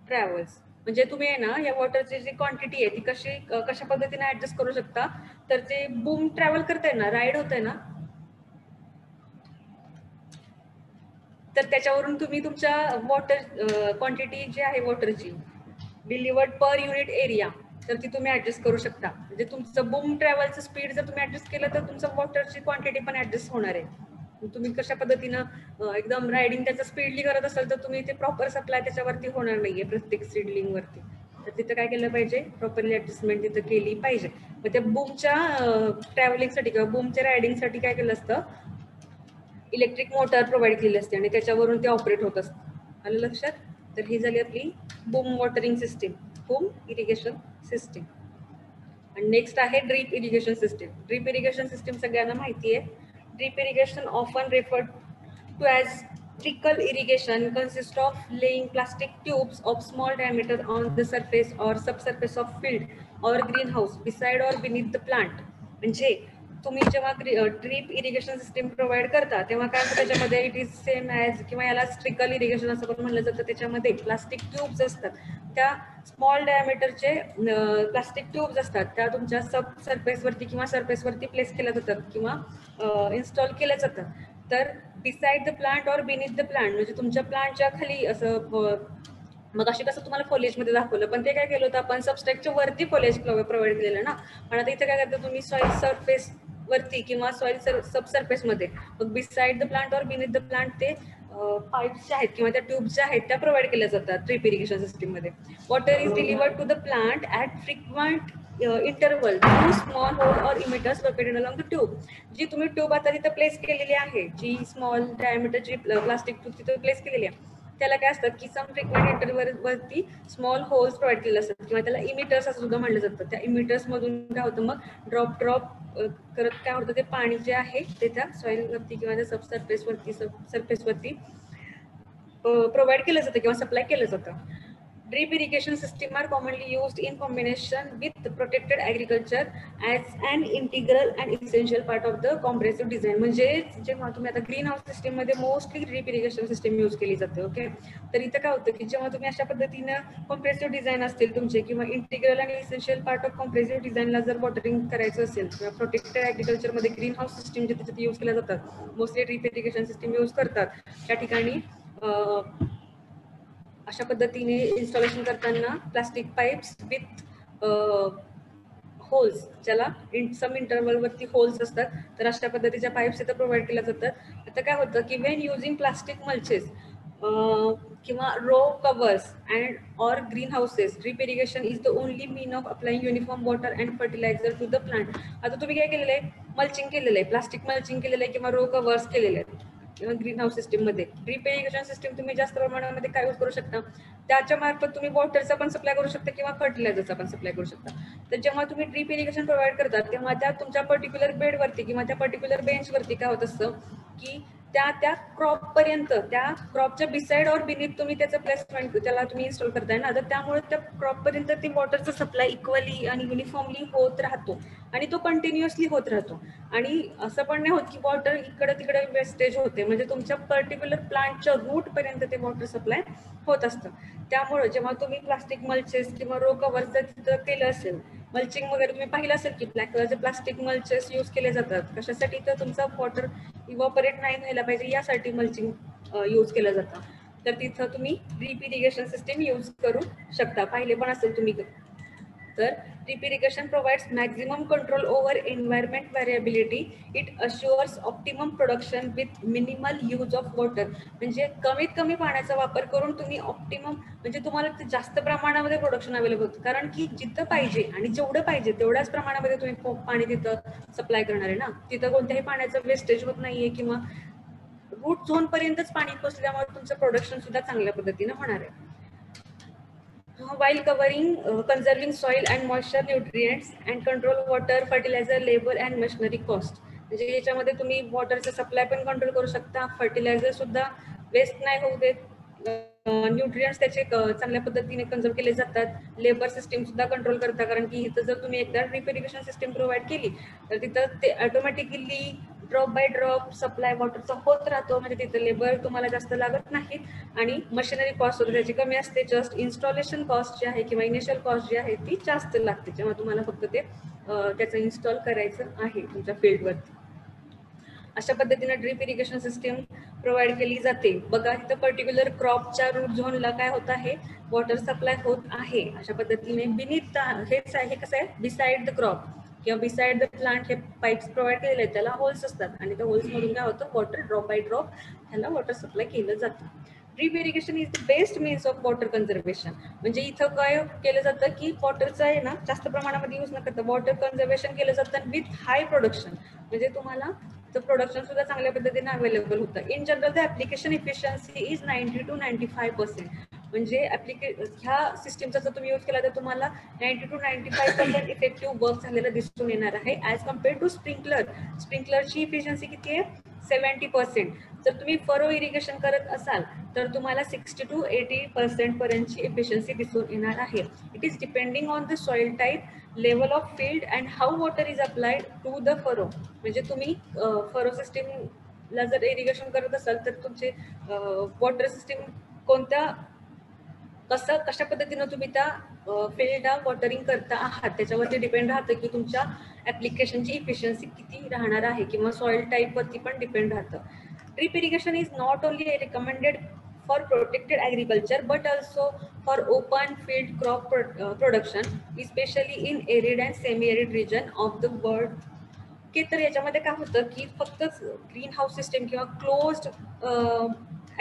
travels. म्हणजे तुम्ही आहे ना या वॉटरची जी quantity आहे ती कशा पद्धतीने adjust करू शकता, तर ते बूम ट्रॅव्हल करताय ना, राईड होत आहे ना, तर त्याच्यावरून तुम्ही तुमच्या वॉटर क्वांटिटी जी आहे वॉटरची डिलिव्हर्ड पर युनिट एरिया तर ती तुम्ही ऍडजस्ट करू शकता. म्हणजे तुमचं बूम ट्रॅव्हलचं स्पीड जर तुम्ही ऍडजस्ट केलं तर तुमचं वॉटरची क्वांटिटी पण ऍडजस्ट होणार आहे. तुम्ही कशा पद्धतीनं एकदम रायडिंग त्याचं स्पीडली करत असाल तर तुम्ही ते प्रॉपर सप्लाय त्याच्यावरती होणार नाहीये प्रत्येक सीडलिंग वरती. तर तिथं काय केलं पाहिजे, प्रॉपरली ऍडजस्टमेंट तिथं केली पाहिजे. मग त्या बूमच्या ट्रॅव्हलिंगसाठी किंवा बूमच्या रायडिंगसाठी काय केलं असतं, इलेक्ट्रिक मोटर प्रोव्हाइड केली असते आणि त्याच्यावरून ते ऑपरेट होत असतं. आलं लक्षात. तर ही झाली आपली boom watering system, boom irrigation system. आणि नेक्स्ट आहे drip irrigation system. Drip irrigation system सगळ्यांना माहिती आहे. Drip irrigation often referred to as trickle irrigation consists of laying plastic tubes of small diameter on the surface or subsurface of field or greenhouse beside or beneath the plant. म्हणजे तुम्ही जेव्हा drip irrigation system provide करता तेव्हा काय होतं त्याच्यामध्ये it is same as किंवा याला ट्रिकल इरिगेशन असं पण म्हणलं जातं. त्याच्यामध्ये प्लास्टिक ट्यूब्स असतात, त्या स्मॉल डायमीटरचे प्लास्टिक ट्यूब्स असतात त्या तुमच्या सब सरफेसवरती किंवा सरफेसवरती प्लेस केल्या जातात किंवा इन्स्टॉल केल्या जातात. तर बिसाइड द प्लांट और बिनीथ द प्लांट म्हणजे तुमच्या प्लांटच्या खाली असं, मग अशी कसं तुम्हाला फॉलेजमध्ये दाखवलं पण ते काय केलं होतं आपण सबस्ट्रेटच्या वरती फॉलेज प्रोव्हाइड केलेलं ना. पण आता इथे काय करतं तुम्ही सॉइल सरफेस वरती किंवा सॉइल सब सरफेस मध्ये मग बिसाइड द प्लांट और बिनीथ द प्लांट ते पाईप्स जे आहेत किंवा त्या ट्यूब्स ज्या आहेत त्या प्रोव्हाइड केल्या जातात ड्रीप इरिगेशन सिस्टीम मध्ये. Water is delivered to the plant at frequent interval through small hole or emitters located along the tube. जी तुम्ही ट्यूब आता तिथे प्लेस केलेली आहे, जी स्मॉल डायमीटरची प्लास्टिक ट्यूब तिथे प्लेस केलेली आहे, त्याला काय असतात की सम फ्रिक्वेंट इंटरवल वरती स्मॉल होल्स प्रोव्हाइड केलेले असतात किंवा त्याला इमिटर्स असं सुद्धा म्हणलं जातं. त्या इमिटर्स मधून काय होतं मग ड्रॉप करत काय होतं ते पाणी जे आहे ते त्या सॉइल वरती किंवा त्या सरफेस वरती प्रोव्हाइड केलं जातं किंवा सप्लाय केलं जातं. Drip irrigation system are commonly used in combination with protected agriculture as an integral and essential part of the comprehensive design. म्हणजे जेव्हा तुम्ही आता ग्रीन हाऊस सिस्टम मध्ये mostly drip irrigation system use केली जाते. ओके, तर इथं काय होतं की जेव्हा तुम्ही अशा पद्धतीनं कॉम्प्रेसिव्ह डिझाईन असतील तुमचे किंवा इंटिग्रल आणि इसेन्शियल पार्ट ऑफ कॉम्प्रेसिव्ह डिझाईनला जर वॉटरिंग करायचं असेल किंवा प्रोटेक्टेड ऍग्रिकल्चर मध्ये ग्रीन हाऊस सिस्टम जे तिथे यूज केल्या जातात, mostly drip irrigation system use करतात. त्या ठिकाणी अशा पद्धतीने इन्स्टॉलेशन करताना प्लास्टिक पाईप्स विथ होल्स, ज्याला सम इंटरवल वरती होल्स असतात, तर अशा पद्धतीच्या पाईप्स इथं प्रोव्हाइड केल्या जातात. आता काय होतं की वेन युझिंग प्लास्टिक मल्चेस किंवा row covers and or green houses, drip irrigation is the only mean of applying uniform water and fertiliser to the plant. आता तुम्ही काय केलेलं आहे, मल्चिंग केलेलं आहे, प्लास्टिक मल्चिंग केलेलं आहे किंवा रो कवर्स केलेले आहेत ग्रीन हाऊस सिस्टम मध्ये. ड्रिप इरिगेशन सिस्टम तुम्ही जास्त प्रमाणामध्ये काय यूज करू शकता, त्याच्या मार्फत तुम्ही वॉटरचा पण सप्लाय करू शकता किंवा फर्टिलायझरचा पण सप्लाय करू शकता. तर जेव्हा तुम्ही ड्रिप इरिगेशन प्रोव्हाइड करतात तेव्हा त्या तुमच्या पर्टिक्युलर बेडवरती किंवा त्या पर्टिक्युलर बेंचवरती काय होत असतं की त्या क्रॉप पर्यंत, त्या क्रॉपच्या बिसाइड और बिनीथ तुम्ही त्याचं प्लेसमेंट त्याला तुम्ही इन्स्टॉल करताय ना, तर त्यामुळे त्या क्रॉप पर्यंत ती वॉटरचा सप्लाय इक्वली आणि युनिफॉर्मली होत राहतो आणि तो कंटिन्युअसली होत राहतो. आणि असं पण नाही होत की वॉटर इकडे तिकडे वेस्टेज होते, म्हणजे तुमच्या पर्टिक्युलर प्लांटच्या रूट पर्यंत ते वॉटर सप्लाय होत असतं. त्यामुळे जेव्हा तुम्ही प्लास्टिक मल्चेस किंवा रो कव्हर तिथं केलं असेल, मल्चिंग वगैरे तुम्ही पाहिलं असेल की ब्लॅक कलरचे प्लास्टिक मल्चेस यूज केले जातात. कशासाठी, तर तुमचा वॉटर इव्हॉपरेट नाही व्हायला पाहिजे यासाठी मल्चिंग यूज केलं जातं. तर तिथं तुम्ही ड्रिप इरिगेशन सिस्टीम यूज करू शकता, पाहिले पण असेल तुम्ही. तर drip irrigation provides maximum control over environment variability. It assures optimum production with minimal use of water. म्हणजे कमीत कमी पाण्याचा वापर करून तुम्ही ऑप्टिमम, म्हणजे तुम्हाला जास्त प्रमाणामध्ये प्रोडक्शन अवेलेबल होतं, कारण की जिथं पाहिजे आणि जेवढं पाहिजे तेवढ्याच प्रमाणामध्ये तुम्ही पाणी तिथं सप्लाय करणार आहे ना. तिथं कोणत्याही पाण्याचं वेस्टेज होत नाहीये किंवा रूट झोन पर्यंतच पाणी पोहोचल्यामुळे तुमचं प्रोडक्शन सुद्धा चांगल्या पद्धतीने होणार आहे. While covering, conserving soil and moisture, nutrients and control water, fertilizer, labor and machinery cost. म्हणजे याच्यामध्ये तुम्ही वॉटरचा सप्लाय पण कंट्रोल करू शकता, फर्टिलायझर सुद्धा वेस्ट नाही होऊ देत, न्यूट्रिएंट्स त्याचे चांगल्या पद्धतीने कन्झर्व केले जातात, लेबर सिस्टीम सुद्धा कंट्रोल करता, कारण की इथं जर तुम्ही एकदा ड्रिप इरिगेशन सिस्टीम प्रोव्हाइड केली तर तिथं ते automatically drop by drop supply वॉटरचा होत राहतो. म्हणजे तिथं लेबर तुम्हाला जास्त लागत नाहीत आणि मशिनरी कॉस्ट वगैरे त्याची कमी असते. जस्ट इन्स्टॉलेशन कॉस्ट जी आहे किंवा इनिशियल कॉस्ट जी आहे ती जास्त लागते जेव्हा तुम्हाला फक्त ते त्याचं इन्स्टॉल करायचं आहे तुमच्या फील्डवरती. अशा पद्धतीने ड्रिप इरिगेशन सिस्टीम प्रोव्हाइड केली जाते. बघा तिथं पर्टिक्युलर क्रॉपच्या रूट झोनला काय होत आहे, वॉटर सप्लाय होत आहे. अशा पद्धतीने बिनीथ हेच आहे, कसं आहे, बिसाइड द क्रॉप किंवा बिसाइड द प्लांट हे पाईप्स प्रोव्हाइड केलेले आहेत, त्याला होल्स असतात आणि त्या होल्स मधून काय होतं, वॉटर ड्रॉप बाय ड्रॉप ह्याला वॉटर सप्लाय केलं जातं. Drip irrigation is the best means of water conservation. म्हणजे इथं काय केलं जातं की वॉटरचं आहे ना जास्त प्रमाणामध्ये यूज न करता वॉटर कन्झर्वेशन केलं जातं विथ हाय प्रोडक्शन. म्हणजे तुम्हाला प्रोडक्शन सुद्धा चांगल्या पद्धतीने अवेलेबल होतं. In general the application efficiency is 90 to 95%. म्हणजे ह्या सिस्टीमचा जर तुम्ही यूज केला तर तुम्हाला 90 to 95% इफेक्टिव्ह वर्क झालेला दिसून येणार आहे ऍज कम्पेअर्ड टू स्प्रिंकलर. स्प्रिंकलरची इफिशियन्सी किती आहे, 70%. जर तुम्ही फरो इरिगेशन करत असाल तर तुम्हाला 60 to 80% पर्यंतची इफिशियन्सी दिसून येणार आहे. It is depending on the soil type, level of field and how water is applied to the furrow. म्हणजे तुम्ही फरो सिस्टीमला जर इरिगेशन करत असाल तर तुमचे वॉटर सिस्टीम कोणत्या कशा पद्धतीनं तुम्ही त्या फील्डला वॉटरिंग करता आहात त्याच्यावरती डिपेंड राहतं की तुमच्या ऍप्लिकेशनची इफिशियन्सी किती राहणार आहे किंवा सॉइल टाईप वरती पण डिपेंड राहतं. Drip irrigation is not only recommended for protected agriculture but also for open field crop production, especially in arid and semi-arid region of the world. की तर याच्यामध्ये काय होतं की फक्त ग्रीन हाऊस सिस्टीम किंवा क्लोज्ड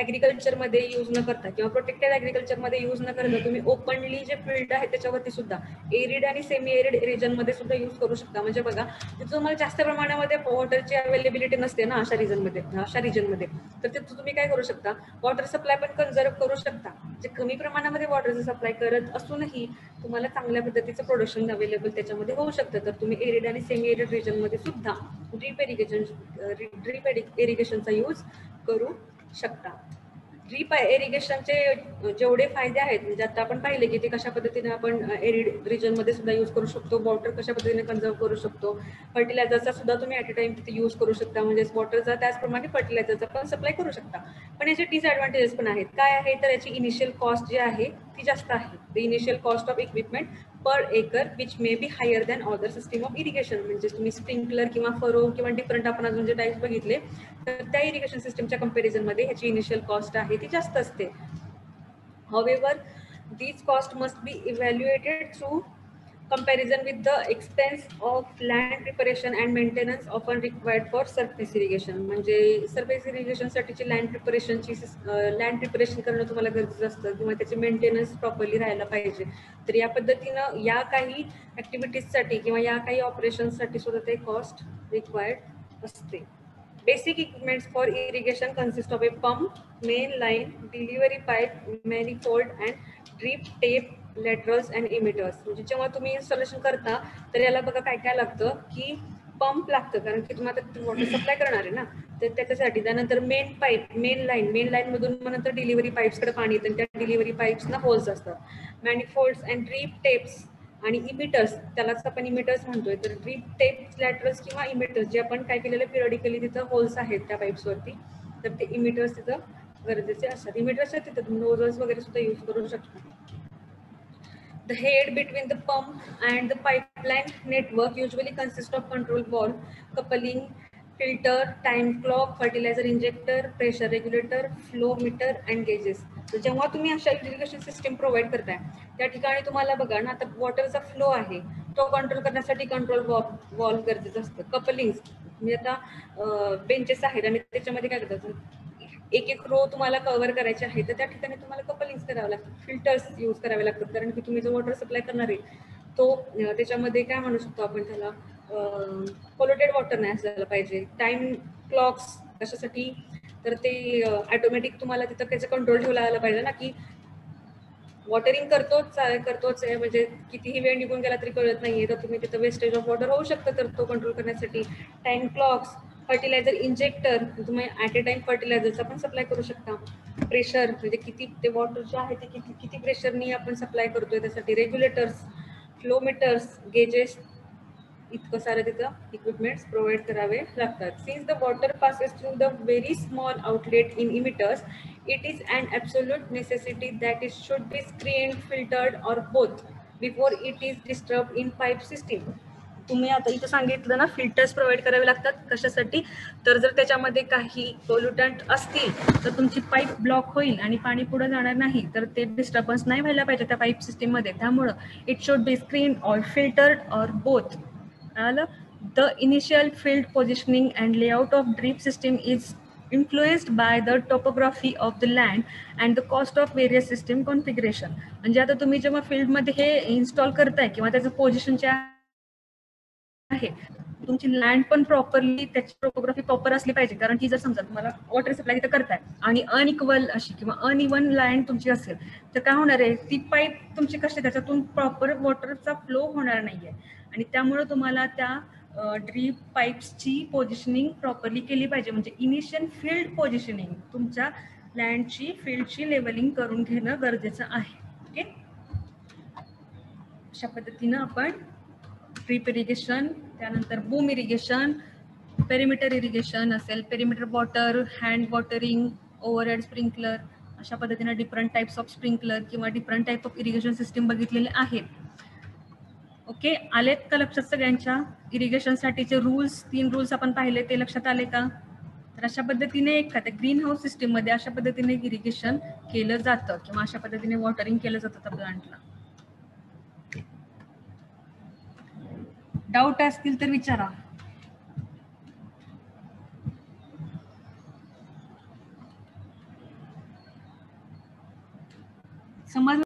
ऍग्रिकल्चरमध्ये यूज न करता किंवा प्रोटेक्टेड ऍग्रिकल्चरमध्ये यूज न करता तुम्ही ओपनली जे फील्ड आहे त्याच्यावरती सुद्धा एरिड आणि सेमी एरिड रिजनमध्ये सुद्धा यूज करू शकता. म्हणजे बघा तिथं तुम्हाला जास्त प्रमाणामध्ये वॉटरची अवेलेबिलिटी नसते ना अशा रिजनमध्ये, तर तिथं तुम्ही काय करू शकता, वॉटर सप्लाय पण कन्झर्व करू शकता. जे कमी प्रमाणामध्ये वॉटरचं सप्लाय करत असूनही तुम्हाला चांगल्या पद्धतीचं प्रोडक्शन अवेलेबल त्याच्यामध्ये होऊ शकतं. तर तुम्ही एरिड आणि सेमी एरिड रिजनमध्ये सुद्धा ड्रीप इरिगेशनचा यूज करू शकता. ड्रीप इरिगेशनचे जेवढे फायदे आहेत म्हणजे आता आपण पाहिले की ते कशा पद्धतीने आपण एरिड रिजनमध्ये सुद्धा यूज करू शकतो, वॉटर कशा पद्धतीने कन्झर्व करू शकतो, फर्टिलायझरचा सुद्धा तुम्ही ॲट अ टाइम तिथे यूज करू शकता, म्हणजे वॉटरचा त्याचप्रमाणे फर्टिलायझरचा पण सप्लाय करू शकता. पण याचे डिसएडव्हान्टेजेस पण आहेत. काय आहे तर याची इनिशियल कॉस्ट जी आहे ती जास्त आहे. The initial cost of equipment per acre which may be higher than other system of irrigation. म्हणजे तुम्ही स्प्रिंकलर किंवा फरो किंवा डिफरंट आपण अजून जे टाईप्स बघितले तर त्या इरिगेशन सिस्टमच्या कंपॅरिझनमध्ये ह्याची इनिशियल कॉस्ट आहे ती जास्त असते. However, these costs must be evaluated through comparison with the expense of land preparation and maintenance often required for surface irrigation. म्हणजे सरफेस इरिगेशन साठीची लँड प्रिपरेशन करणं तुम्हाला गरजेचं असतं किंवा त्याचे मेंटेनन्स प्रॉपरली राहायला पाहिजे. तर या पद्धतीनं या काही ऍक्टिव्हिटीजसाठी किंवा या काही ऑपरेशनसाठी सुद्धा ते कॉस्ट रिक्वायर्ड असते. Basic equipments for irrigation consist of a pump, main line, delivery pipe, manifold and drip tape, laterals and emitters. म्हणजे जेव्हा तुम्ही इन्स्टॉलेशन करता तर याला बघा काय काय लागतं की पंप लागतं, कारण की तुम्ही आता वॉटर सप्लाय करणार आहे ना, तर त्याच्यासाठी. त्यानंतर मेन लाईन मधून मग नंतर डिलिव्हरी पाईप्सकडे पाणी येतं, त्या डिलिव्हरी पाईप्सना होल्स असतात. मॅनिफोल्ड्स अँड ड्रीप टेप्स आणि इमिटर्स, त्यालाच आपण इमिटर्स म्हणतोय. तर ड्रीप टेप्स, लॅटरल्स किंवा इमिटर्स जे आपण काय केलेलं पिरियडिकली तिथं होल्स आहेत त्या पाईप्सवरती, तर ते इमिटर्स तिथं गरजेचे असतात. इमिटर्सच्या तिथं तुम्ही नोझल्स वगैरे सुद्धा यूज करू शकता. The head between the pump and the pipeline network usually consists of control valve, coupling, filter, time clock, fertilizer injector, pressure regulator, flow meter and gauges. तर जेव्हा तुम्ही अशा इरिगेशन सिस्टीम प्रोव्हाइड करताय त्या ठिकाणी तुम्हाला बघा ना, आता वॉटरचा फ्लो आहे तो कंट्रोल करण्यासाठी कंट्रोल वॉल्व गरजेचं असतं. कपलिंग्स म्हणजे आता बेंचेस आहेत आणि त्याच्यामध्ये काय करतात, एक रो तुम्हाला कव्हर करायचे आहे तर त्या ठिकाणी तुम्हाला कपलिंग्स करावं लागतं, फिल्टर्स यूज करावे लागतात, कारण की तुम्ही जो वॉटर सप्लाय करणार आहे तो त्याच्यामध्ये काय म्हणू शकतो आपण त्याला, पोल्युटेड वॉटर नाही असायला पाहिजे. टाइम क्लॉक्स कशासाठी तर ते ऑटोमॅटिक तुम्हाला तिथं त्याचा कंट्रोल ठेवला आला पाहिजे ना, की वॉटरिंग करतोच आहे म्हणजे कितीही वेळ निघून गेला तरी कळत नाहीये, तर तुम्ही तिथं वेस्टेज ऑफ वॉटर होऊ शकतं, तर तो कंट्रोल करण्यासाठी टाइम क्लॉक्स, फर्टिलायझर इंजेक्टर, तुम्ही ॲट अ टाइम फर्टिलायझरचा पण सप्लाय करू शकता. प्रेशर म्हणजे किती ते वॉटर जे आहे ते किती प्रेशरनी आपण सप्लाय करतोय त्यासाठी. रेग्युलेटर्स, फ्लोमीटर्स, गेजेस, इतकं सारं तिथं इक्विपमेंट्स प्रोव्हाइड करावे लागतात. Since the water passes through the very small outlet in emitters, it is an absolute necessity that it should be screened, filtered or both before it is disturbed in pipe system. तुम्ही आता इथं सांगितलं ना, filters provide करावे लागतात. कशासाठी तर जर त्याच्यामध्ये काही पोल्युटंट असतील तर तुमची पाईप ब्लॉक होईल आणि पाणी पुढे जाणार नाही, तर ते डिस्टर्बन्स नाही व्हायला पाहिजे त्या पाईप सिस्टीम मध्ये. त्यामुळं it should be screen or filtered or both. The initial field positioning and layout of drip system is influenced by the topography of the land and the cost of various system configuration. म्हणजे आता तुम्ही जेव्हा field मध्ये हे install करताय किंवा त्याचं position जे आहे, तुमची लँड पण प्रॉपरली त्याची टोपोग्राफी प्रॉपर असली पाहिजे, कारण की जर समजा तुम्हाला वॉटर सप्लाय तिथं करताय आणि अनइक्वल अशी किंवा अनइवन लँड तुमची असेल तर काय होणार आहे, ती पाईप तुमची कशी त्याच्यातून प्रॉपर वॉटरचा फ्लो होणार नाहीये आणि त्यामुळे तुम्हाला त्या ड्रीप पाईप्सची पोझिशनिंग प्रॉपरली केली पाहिजे. म्हणजे इनिशियल फील्ड पोझिशनिंग तुमच्या लँडची फील्डची लेवलिंग करून घेणं गरजेचं आहे. ओके, अशा पद्धतीनं आपण ड्रीप इरिगेशन, त्यानंतर बूम इरिगेशन, पेरिमीटर इरिगेशन असेल, perimeter water, hand watering, overhead sprinkler, अशा पद्धतीने डिफरंट टाइप्स ऑफ स्प्रिंकलर किंवा different type of irrigation system बघितलेले आहेत. ओके, आलेत का लक्षात सगळ्यांच्या? इरिगेशनसाठीचे रूल्स, 3 रूल्स आपण पाहिले ते लक्षात आले का? तर अशा पद्धतीने एखाद्या ग्रीन हाऊस सिस्टीम मध्ये अशा पद्धतीने इरिगेशन केलं जातं किंवा अशा पद्धतीने वॉटरिंग केलं जातं त्या प्लांटला. डाऊट असतील तर विचारा. समज